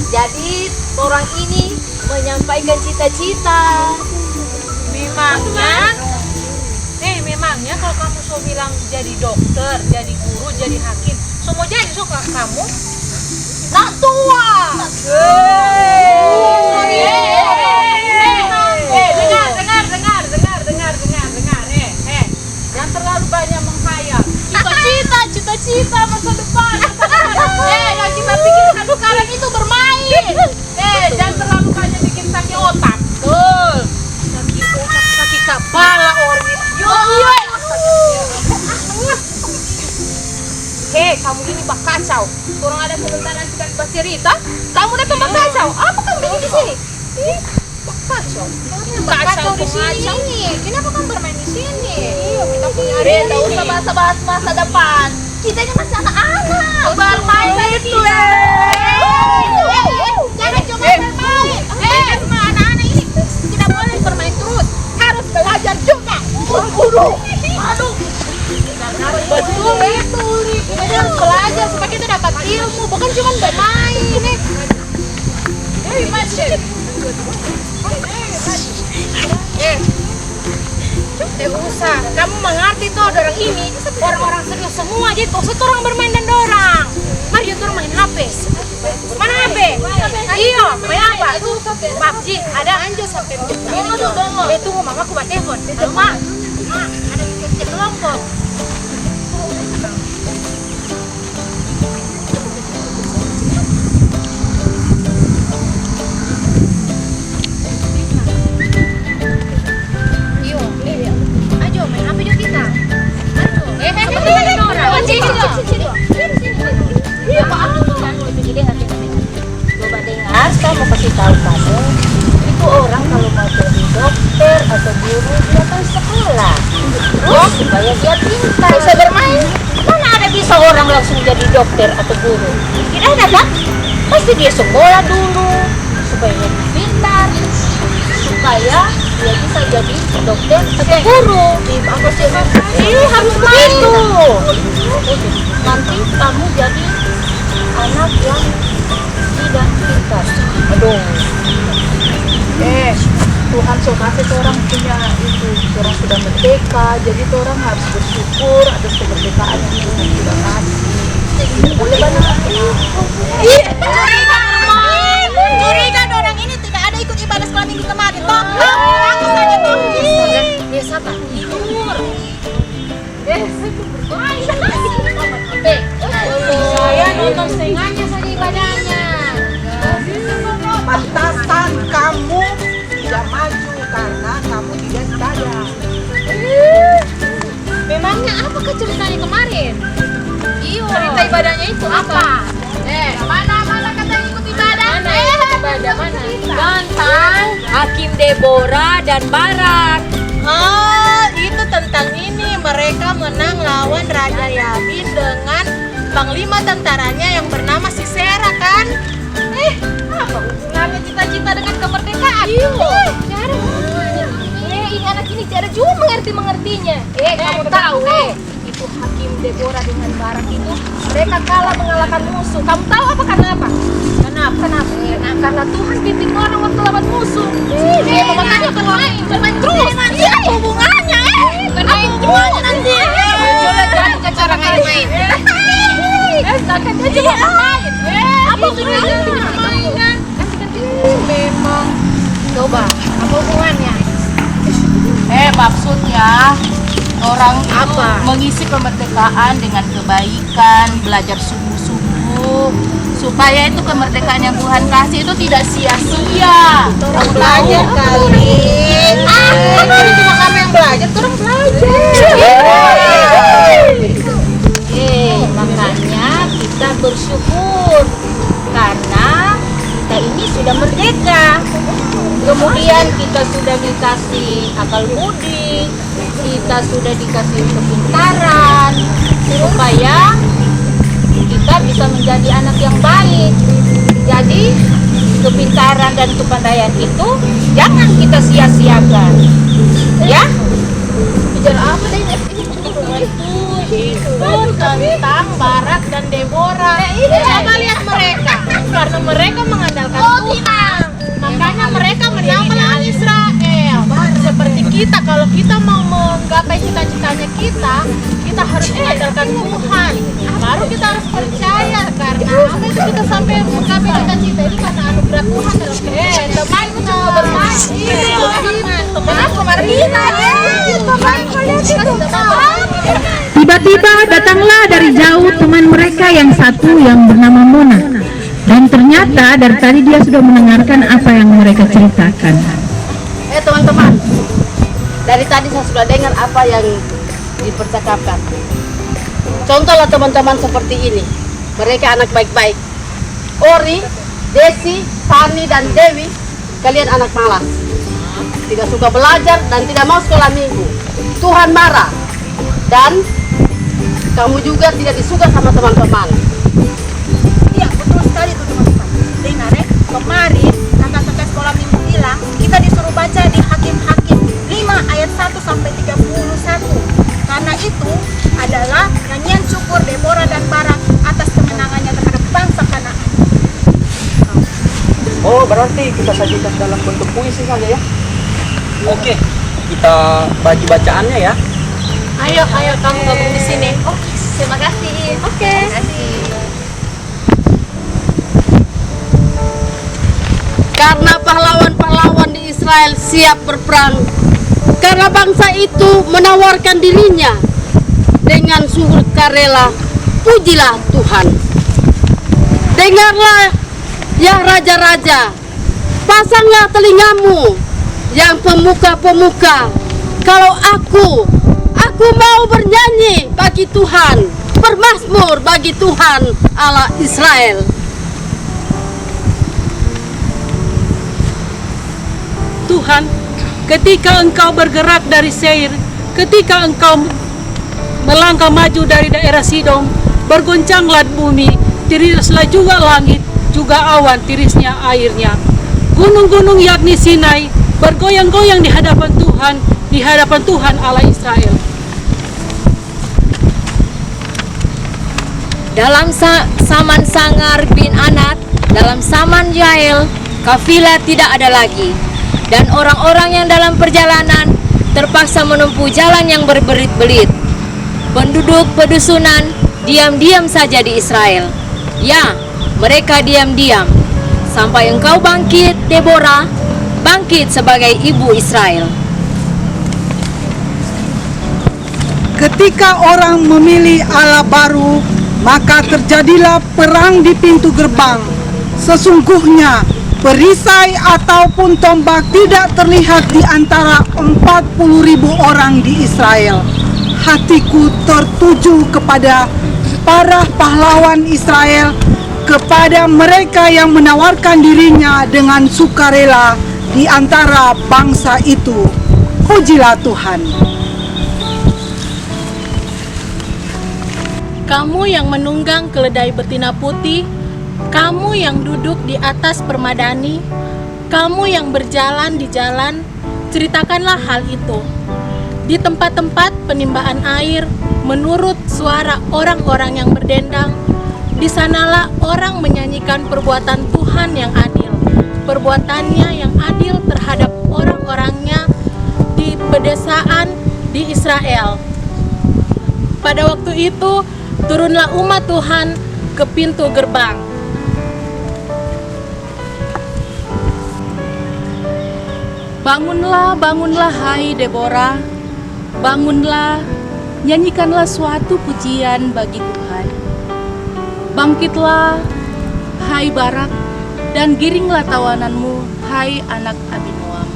Jadi orang ini menyampaikan cita-cita. Memangnya kalau kamu so bilang jadi dokter, jadi guru, jadi hakim, semua jadi suka kamu? Nak tua. Dengar. kita masa depan. Yang kita pikirkan sekarang itu bermain. Jangan terlalu banyak bikin sakit otak. Betul. Sakit kepala ori. Kamu ini bak kacau. Kurang ada sebentar nanti kan bercerita. Kamu datang bak kacau. Apa kamu bikin di sini? Bak kacau. Kacau di sini. Kenapa kamu bermain di sini? Iya, kita punya. Tidak usah bahas-bahas masa depan. Kita ini masih anak-anak. Bermain itu. Jangan cuma bermain. Semua anak-anak ini tidak boleh bermain terus. Harus belajar juga. Buru-buru. Aduh. Betul itu, kita harus belajar supaya kita dapat ilmu, bukan cuma bermain. Usah, kamu mengerti tuh orang ini orang-orang serius semua, jadi kok orang bermain dan dorang. Mari orang main HP. Mana HP? Iya, main apa? PUBG, ada anjir sampai tunggu mamaku buat telepon. Halo, Ma. Ada cek kelompok. Saya mau kasih tahu kamu, itu orang kalau mau jadi dokter atau guru dia kan sekolah, terus supaya dia pintar. Bisa bermain, mana ada bisa orang langsung jadi dokter atau guru? Tidak ada kan? Pasti dia sekolah dulu supaya lebih pintar, supaya dia bisa jadi dokter atau guru. Iya harus begitu. Nanti kamu jadi anak yang tidak pintar. Aduh. Tuhan so kasih orang punya itu, orang sudah merdeka, jadi orang harus bersyukur atas kemerdekaan yang Tuhan sudah kasih. Boleh banyak curiga orang ini tidak ada ikut ibadah sekolah minggu kemarin. Aku saja toh. Dia siapa? Timur. Saya nonton setengahnya saja ibadahnya. Pantasan kamu tidak maju karena kamu tidak sedaya. Memangnya apakah ceritanya kemarin? Iya. Cerita ibadahnya itu apa? Mana kata ikut ibadah? Ibadah mana? Tentang Hakim Deborah dan Barak. Itu tentang ini, mereka menang lawan Raja Yabin dengan panglima tentaranya yang bernama Sisera kan? Apa hubungannya cita-cita dengan kemerdekaan? Iya. Ini anak ini cara juga mengertinya. Kamu tahu itu Hakim Deborah dengan Barak itu mereka kalah mengalahkan musuh. Kamu tahu apa karena apa? Kenapa? Karena Tuhan pimpin orang waktu lawan musuh. Makanya bermain terus. Apa hubungannya? Bermain hubungannya nanti. Jangan ke cara main-main. Kan dia juga bermain. Apa hubungannya? Memang. Coba, apa hubungannya? Maksudnya orang apa? Mengisi kemerdekaan dengan kebaikan, belajar sungguh-sungguh supaya itu kemerdekaan yang Tuhan kasih itu tidak sia-sia. Orang belajar kali. Ini cuma kamu yang belajar, orang belajar. Makanya kita bersyukur karena kita ini sudah merdeka. Kemudian kita sudah dikasih akal budi, kita sudah dikasih kepintaran supaya kita bisa menjadi anak yang baik. Jadi kepintaran dan kepandaian itu jangan kita sia-siakan. Ya? Bicara apa deh? Itu tentang Barak dan Deborah. Coba lihat mereka, karena mereka mengandalkan Tuhan, makanya mereka menang melawan Israel. Seperti kita, kalau kita mau menggapai cita-citanya kita harus mengandalkan Tuhan. Baru kita harus percaya karena apa itu kita sampai menggapai cita-cita ini karena anugerah Tuhan dalam kehidupan. Teman cuma bermain. Teman kemarin Tiba-tiba datanglah dari jauh teman mereka yang satu yang bernama Mona. Dan ternyata dari tadi dia sudah mendengarkan apa yang mereka ceritakan. Teman-teman, dari tadi saya sudah dengar apa yang dipercakapkan. Contohlah teman-teman seperti ini. Mereka anak baik-baik. Ori, Desi, Tani, dan Dewi, kalian anak malas. Tidak suka belajar dan tidak mau sekolah minggu. Tuhan marah. Dan kamu juga tidak disuka sama teman-teman. Iya, betul sekali tuh teman-teman. Dengar ya, kemarin kakak-kakak sekolah minggu bilang kita disuruh baca di Hakim-Hakim 5 ayat 1 sampai 31. Karena itu adalah nyanyian syukur Deborah dan Barak atas kemenangannya terhadap bangsa Kanaan. Oh, berarti kita sajikan dalam bentuk puisi saja ya? Oke, kita bagi bacaannya ya. Ayo kamu gabung di sini. Oke, terima kasih. Oke. Karena pahlawan-pahlawan di Israel siap berperang. Karena bangsa itu menawarkan dirinya dengan sukarela, pujilah Tuhan. Dengarlah ya raja-raja, pasanglah telingamu yang pemuka-pemuka. Kalau aku mau bernyanyi bagi Tuhan, bermazmur bagi Tuhan Allah Israel. Tuhan, ketika Engkau bergerak dari Seir, ketika Engkau melangkah maju dari daerah Sidom, bergoncanglah bumi, tirislah juga langit, juga awan, tirisnya airnya. Gunung-gunung yakni Sinai bergoyang-goyang di hadapan Tuhan Allah Israel. Dalam zaman Sangar bin Anat, dalam zaman Yael, kafilah tidak ada lagi. Dan orang-orang yang dalam perjalanan terpaksa menempuh jalan yang berbelit-belit. Penduduk pedusunan diam-diam saja di Israel. Ya, mereka diam-diam. Sampai engkau bangkit, Deborah, bangkit sebagai ibu Israel. Ketika orang memilih Allah baru, maka terjadilah perang di pintu gerbang. Sesungguhnya perisai ataupun tombak tidak terlihat di antara 40.000 orang di Israel. Hatiku tertuju kepada para pahlawan Israel, kepada mereka yang menawarkan dirinya dengan sukarela di antara bangsa itu. Pujilah Tuhan. Kamu yang menunggang keledai betina putih, kamu yang duduk di atas permadani, kamu yang berjalan di jalan, ceritakanlah hal itu. Di tempat-tempat penimbangan air, menurut suara orang-orang yang berdendang, di sanalah orang menyanyikan perbuatan Tuhan yang adil, perbuatannya yang adil terhadap orang-orangnya di pedesaan di Israel. Pada waktu itu, turunlah umat Tuhan ke pintu gerbang. Bangunlah, bangunlah hai Deborah, bangunlah, nyanyikanlah suatu pujian bagi Tuhan. Bangkitlah, hai Barak, dan giringlah tawananmu, hai anak Abinoam.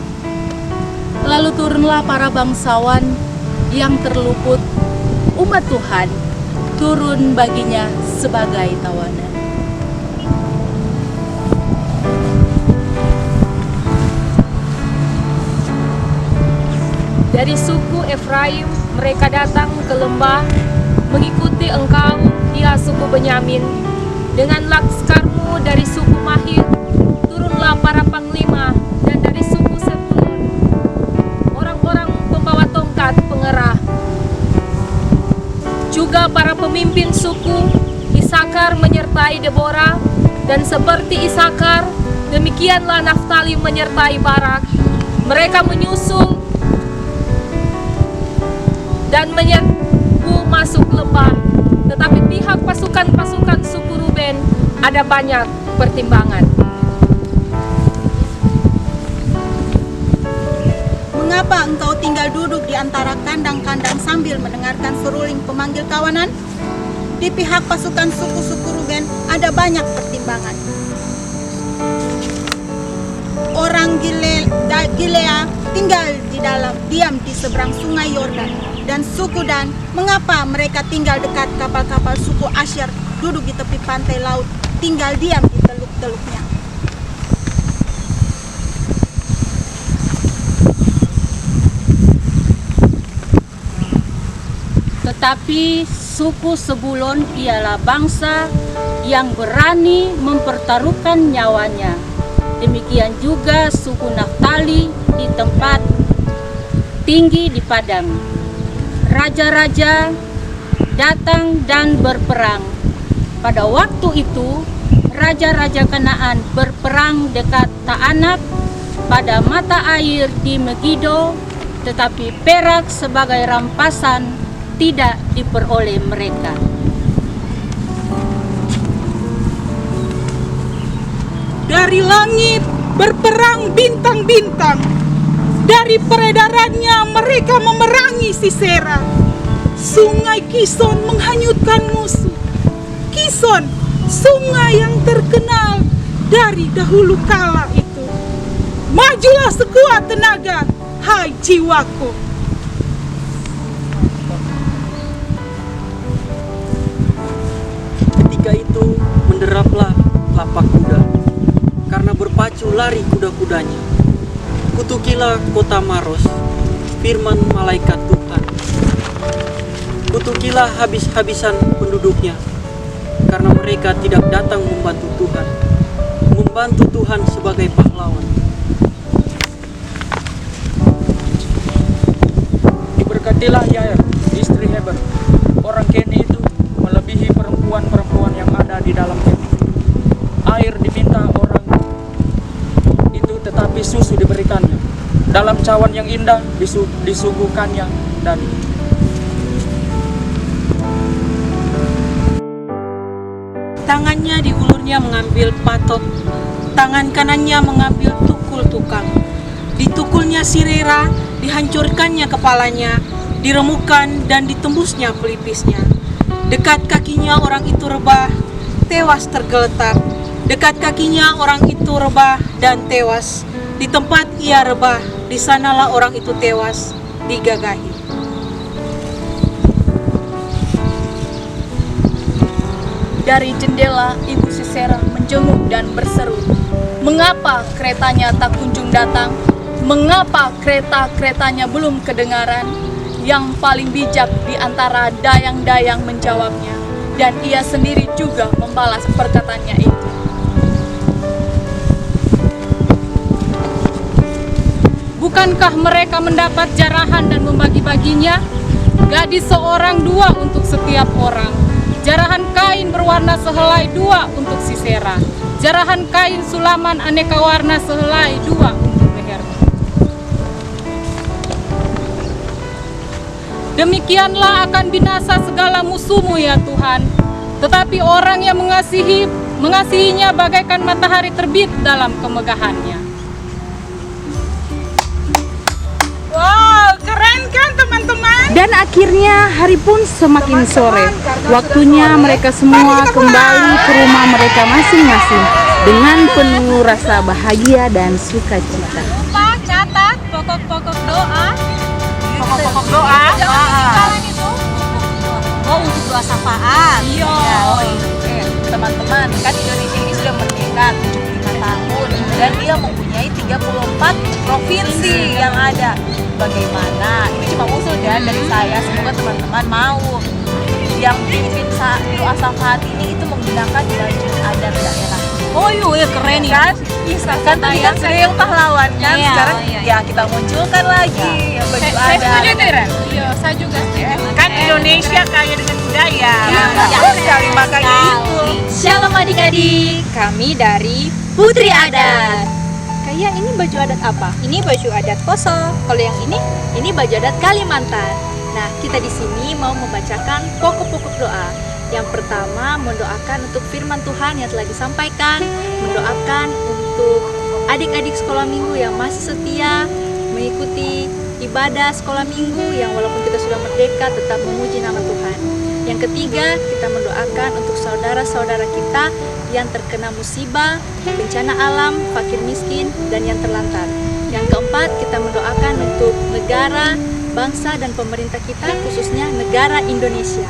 Lalu turunlah para bangsawan yang terluput, umat Tuhan, turun baginya sebagai tawanan. Dari suku Efraim mereka datang ke lembah mengikuti engkau, ya suku Benyamin. Dengan lakskarmu dari suku Mahir turunlah para panglima, dan dari suku Sebulun orang-orang pembawa tongkat pengerah. Juga para pemimpin suku Isakar menyertai Deborah, dan seperti Isakar demikianlah Naftali menyertai Barak. Mereka menyusul dan menyerbu masuk lembah, tetapi pihak pasukan-pasukan suku Ruben ada banyak pertimbangan. Mengapa engkau tinggal duduk di antara kandang-kandang sambil mendengarkan seruling pemanggil kawanan? di pihak pasukan suku-suku Ruben ada banyak pertimbangan. Orang Gilea tinggal diam di seberang sungai Yordan, dan suku Dan, mengapa mereka tinggal dekat kapal-kapal suku Asher, duduk di tepi pantai laut, tinggal diam di teluk-teluknya. Tetapi suku Sebulon ialah bangsa yang berani mempertaruhkan nyawanya. Demikian juga suku Naftali di tempat tinggi di padang. Raja-raja datang dan berperang. Pada waktu itu, raja-raja Kanaan berperang dekat Taanak pada mata air di Megido, tetapi perak sebagai rampasan tidak diperoleh mereka. Dari langit berperang bintang-bintang. Dari peredarannya mereka memerangi Sisera. Sungai Kison menghanyutkan musuh. Kison, sungai yang terkenal dari dahulu kala itu. Majulah sekuat tenaga, hai jiwaku. Ketika itu menderaplah lapak kuda, karena berpacu lari kuda-kudanya. Kutukilah kota Maros, firman malaikat Tuhan. Kutukilah habis-habisan penduduknya, karena mereka tidak datang membantu Tuhan sebagai pahlawan. Diberkatilah Yair, istri Heber. Orang Keni itu melebihi perempuan-perempuan yang ada di dalam Keni. Air diminta orang itu, tetapi susu diberikannya. Dalam cawan yang indah disuguhkannya daging. Tangannya di ulurnya mengambil patok, tangan kanannya mengambil tukul tukang. Ditukulnya Sirera, dihancurkannya kepalanya, diremukan dan ditembusnya pelipisnya. Dekat kakinya orang itu rebah, tewas tergeletak. Dekat kakinya orang itu rebah dan tewas. Di tempat ia rebah, di sanalah orang itu tewas, digagahi. Dari jendela, Ibu Sisera menjenguk dan berseru, "Mengapa keretanya tak kunjung datang? Mengapa kereta-keretanya belum kedengaran?" Yang paling bijak di antara dayang-dayang menjawabnya, dan ia sendiri juga membalas perkataannya itu. Bukankah mereka mendapat jarahan dan membagi-baginya? Gadis seorang 2 untuk setiap orang. Jarahan kain berwarna sehelai 2 untuk Sisera. Jarahan kain sulaman aneka warna sehelai 2 untuk lehermu. Demikianlah akan binasa segala musuhmu ya Tuhan. Tetapi orang yang mengasihinya bagaikan matahari terbit dalam kemegahannya. Wow, keren kan teman-teman? Dan akhirnya hari pun semakin sore. Waktunya mereka semua kembali ke rumah mereka masing-masing dengan penuh rasa bahagia dan sukacita. Lupa catat pokok-pokok doa. Pokok-pokok doa. Oh, untuk doa sapaan. Iya. Teman-teman, kan Indonesia ini sudah merdeka 75 tahun dan dia mempunyai 34 provinsi yang ada. Bagaimana? Ini cuma usul ya dari saya, semoga teman-teman mau. Yang pimpin doa syafaat ini itu menggunakan baju adat daerah. Oh iya, keren kan? Kan tadi kan sudah yang pahlawan kan, Iya, sekarang iya. ya kita munculkan lagi yang baju Saya adat. setuju tuh, Ren. Iya, saya juga setuju. Kan Indonesia kaya dengan budaya. Bagus sekali, makanya itu. Shalom adik-adik, kami dari Putri Adat. Kayak ini baju adat apa? Ini baju adat Poso. Kalau yang ini baju adat Kalimantan. Nah, kita di sini mau membacakan pokok-pokok doa. Yang pertama, mendoakan untuk firman Tuhan yang telah disampaikan, mendoakan untuk adik-adik sekolah minggu yang masih setia mengikuti ibadah sekolah minggu yang walaupun kita sudah merdeka tetap memuji nama Tuhan. Yang ketiga, kita mendoakan untuk saudara-saudara kita yang terkena musibah, bencana alam, fakir miskin, dan yang terlantar. Yang keempat, kita mendoakan untuk negara, bangsa, dan pemerintah kita, khususnya negara Indonesia.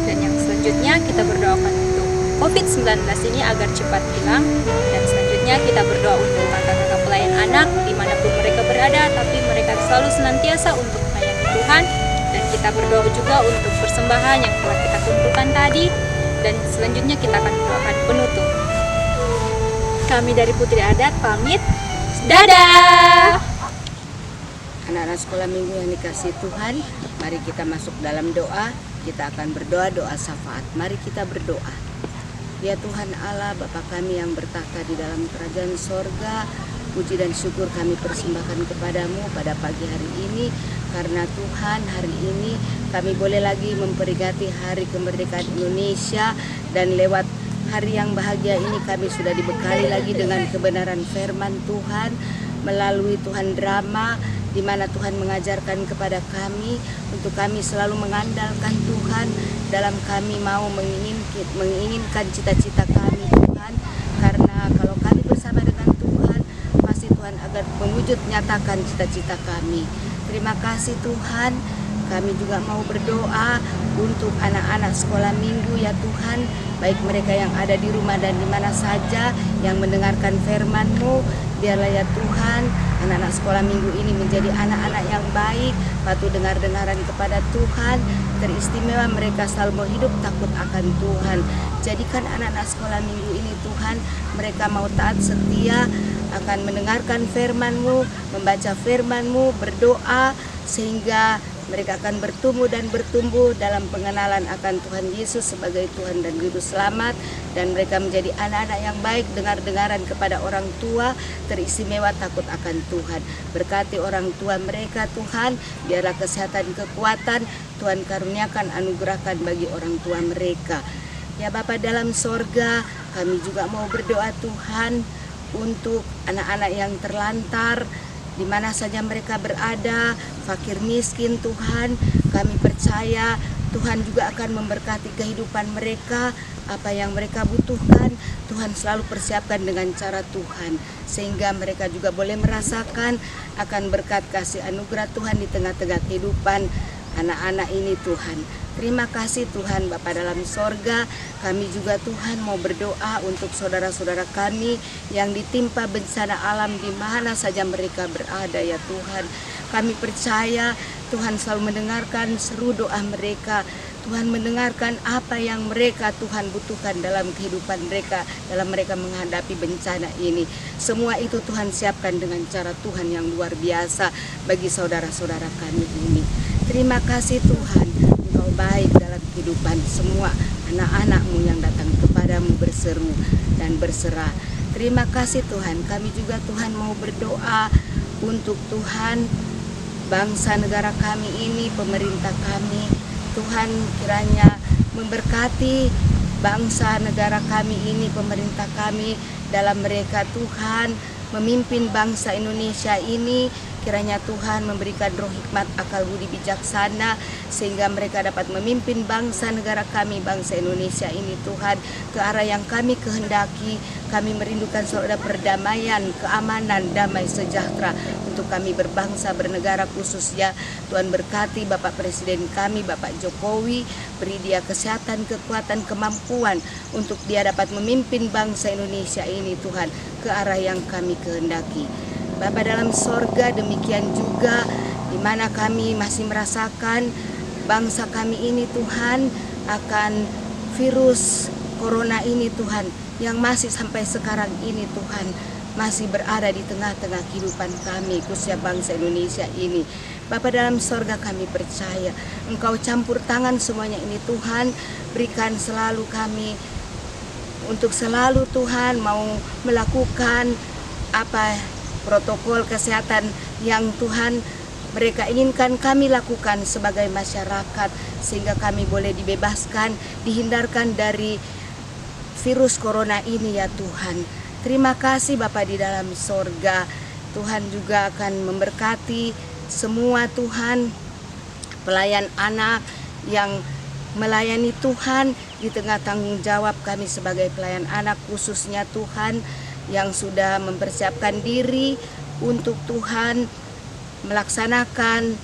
Dan yang selanjutnya, kita berdoakan untuk COVID-19 ini agar cepat hilang. Dan selanjutnya, kita berdoa untuk kakak-kakak pelayan anak, dimanapun mereka berada, tapi mereka selalu senantiasa untuk melayani Tuhan. Dan kita berdoa juga untuk persembahan yang telah kita kumpulkan tadi. Dan selanjutnya kita akan mendoakan penutup. Kami dari Putri Adat pamit. Dadah! Anak-anak sekolah minggu yang dikasihi Tuhan, mari kita masuk dalam doa. Kita akan berdoa doa syafaat. Mari kita berdoa. Ya Tuhan Allah, Bapa kami yang bertahta di dalam kerajaan sorga, puji dan syukur kami persembahkan kepadamu pada pagi hari ini. Karena Tuhan, hari ini kami boleh lagi memperingati Hari Kemerdekaan Indonesia. Dan lewat hari yang bahagia ini kami sudah dibekali lagi dengan kebenaran firman Tuhan melalui Tuhan drama, di mana Tuhan mengajarkan kepada kami untuk kami selalu mengandalkan Tuhan dalam kami mau menginginkan cita-cita kami, Tuhan. Karena kalau kami bersama dengan Tuhan, pasti Tuhan akan mewujud nyatakan cita-cita kami. Terima kasih Tuhan. Kami juga mau berdoa untuk anak-anak sekolah minggu ya Tuhan, baik mereka yang ada di rumah dan di mana saja yang mendengarkan firman-Mu. Biarlah ya Tuhan, anak-anak sekolah minggu ini menjadi anak-anak yang baik, patuh dengar-dengaran kepada Tuhan. Teristimewa mereka selalu mau hidup takut akan Tuhan. Jadikan anak-anak sekolah minggu ini Tuhan, mereka mau taat setia, akan mendengarkan firman-Mu, membaca firman-Mu, berdoa, sehingga mereka akan bertumbuh dan bertumbuh dalam pengenalan akan Tuhan Yesus sebagai Tuhan dan Juru Selamat. Dan mereka menjadi anak-anak yang baik, dengar-dengaran kepada orang tua, teristimewa takut akan Tuhan. Berkati orang tua mereka Tuhan, biarlah kesehatan, kekuatan Tuhan karuniakan, anugerahkan bagi orang tua mereka. Ya Bapa dalam sorga, kami juga mau berdoa Tuhan untuk anak-anak yang terlantar, di mana saja mereka berada, fakir miskin Tuhan. Kami percaya Tuhan juga akan memberkati kehidupan mereka. Apa yang mereka butuhkan Tuhan selalu persiapkan dengan cara Tuhan, sehingga mereka juga boleh merasakan akan berkat kasih anugerah Tuhan di tengah-tengah kehidupan anak-anak ini Tuhan. Terima kasih Tuhan Bapa dalam sorga. Kami juga Tuhan mau berdoa untuk saudara-saudara kami yang ditimpa bencana alam di mana saja mereka berada ya Tuhan. Kami percaya Tuhan selalu mendengarkan seru doa mereka. Tuhan mendengarkan apa yang mereka Tuhan butuhkan dalam kehidupan mereka, dalam mereka menghadapi bencana ini. Semua itu Tuhan siapkan dengan cara Tuhan yang luar biasa bagi saudara-saudara kami ini. Terima kasih Tuhan, Engkau baik dalam kehidupan semua anak-anak-Mu yang datang kepadamu berseru dan berserah. Terima kasih Tuhan. Kami juga Tuhan mau berdoa untuk Tuhan bangsa negara kami ini, pemerintah kami. Tuhan kiranya memberkati bangsa negara kami ini, pemerintah kami dalam mereka Tuhan memimpin bangsa Indonesia ini. Kiranya Tuhan memberikan roh hikmat, akal budi bijaksana, sehingga mereka dapat memimpin bangsa negara kami, bangsa Indonesia ini Tuhan, ke arah yang kami kehendaki. Kami merindukan selalu ada perdamaian, keamanan, damai, sejahtera untuk kami berbangsa, bernegara khususnya. Tuhan berkati Bapak Presiden kami, Bapak Jokowi, beri dia kesehatan, kekuatan, kemampuan untuk dia dapat memimpin bangsa Indonesia ini Tuhan, ke arah yang kami kehendaki. Bapa dalam sorga, demikian juga di mana kami masih merasakan bangsa kami ini Tuhan akan virus corona ini Tuhan, yang masih sampai sekarang ini Tuhan masih berada di tengah-tengah kehidupan kami, khususnya bangsa Indonesia ini. Bapa dalam sorga, kami percaya Engkau campur tangan semuanya ini Tuhan. Berikan selalu kami untuk selalu Tuhan mau melakukan apa protokol kesehatan yang Tuhan mereka inginkan kami lakukan sebagai masyarakat, sehingga kami boleh dibebaskan, dihindarkan dari virus corona ini ya Tuhan. Terima kasih Bapa di dalam sorga. Tuhan juga akan memberkati semua Tuhan pelayan anak yang melayani Tuhan di tengah tanggung jawab kami sebagai pelayan anak, khususnya Tuhan yang sudah mempersiapkan diri untuk Tuhan melaksanakan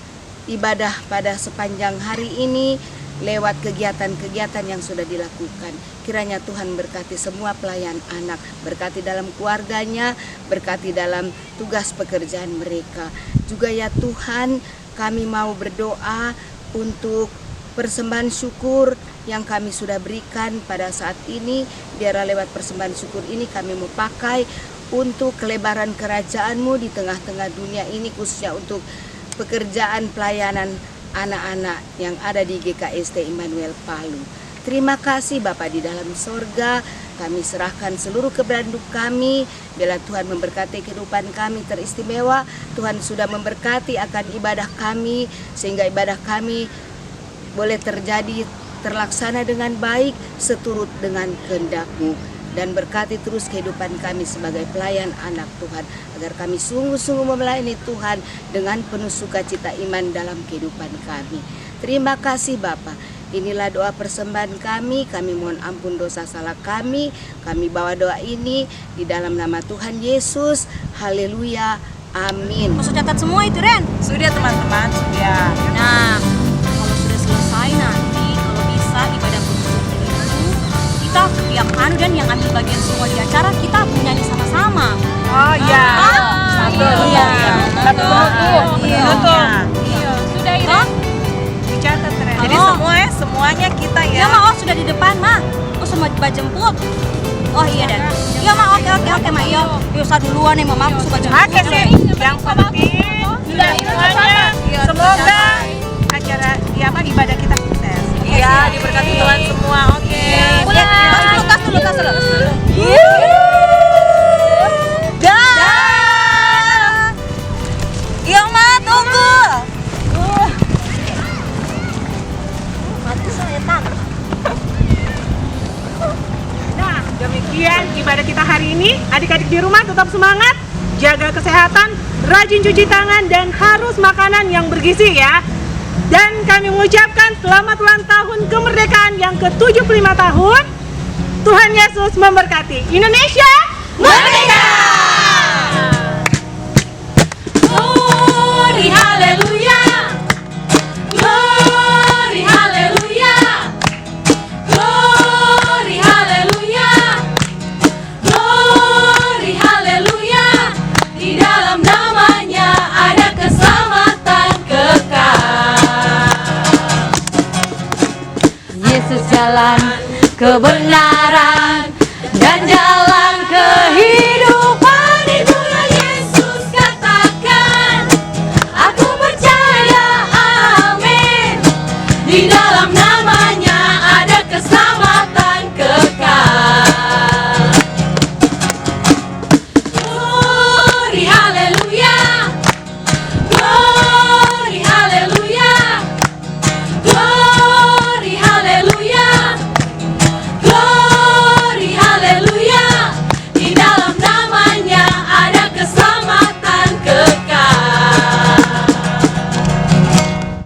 ibadah pada sepanjang hari ini lewat kegiatan-kegiatan yang sudah dilakukan. Kiranya Tuhan berkati semua pelayan anak, berkati dalam keluarganya, berkati dalam tugas pekerjaan mereka. Juga ya Tuhan, kami mau berdoa untuk persembahan syukur yang kami sudah berikan pada saat ini. Biarlah lewat persembahan syukur ini kami mau pakai untuk kelebaran kerajaan-Mu di tengah-tengah dunia ini, khususnya untuk pekerjaan pelayanan anak-anak yang ada di GKST Immanuel Palu. Terima kasih Bapa di dalam sorga, kami serahkan seluruh keberadaan kami. Biarlah Tuhan memberkati kehidupan kami teristimewa. Tuhan sudah memberkati akan ibadah kami, sehingga ibadah kami boleh terlaksana dengan baik seturut dengan kehendak-Mu. Dan berkati terus kehidupan kami sebagai pelayan anak Tuhan, agar kami sungguh-sungguh melayani Tuhan dengan penuh sukacita iman dalam kehidupan kami. Terima kasih Bapa. Inilah doa persembahan kami mohon ampun dosa salah kami bawa doa ini di dalam nama Tuhan Yesus. Haleluya, amin. Sudah catat semua itu, Ren? Sudah teman-teman, sudah. Nah, kalau sudah selesai nanti, kalau bisa ibadah khusus itu kita yang dan yang ambil bagian semua di acara kita menyanyi sama-sama. Oh iya. Iya. Betul. Sudah itu? Dicatat, Ren. Jadi semuanya kita ya. Iya, Ma. Oh, sudah di depan, Ma. Oh, semua jemput. Oh iya, Dan. Iya, Ma. Oke, Ma. Iya. Bisa duluan nih, Mama. Aku suka jemput. Oke sih. Yang penting semuanya semoga acara ibadah kita sukses. Iya, diberkati Tuhan semua. Oke. Tas dulu. Iya, Ma, tunggu. Mati setan. Nah, demikian ibadah kita hari ini. Adik-adik di rumah tetap semangat, jaga kesehatan, rajin cuci tangan, dan harus makanan yang bergizi ya. Dan kami mengucapkan selamat ulang tahun kemerdekaan yang ke-75 tahun. Tuhan Yesus memberkati. Indonesia merdeka! Glory haleluya. Glory haleluya. Glory haleluya. Glory haleluya. Di dalam namanya ada keselamatan kekal. Yesus jalan kebenaran dan jalan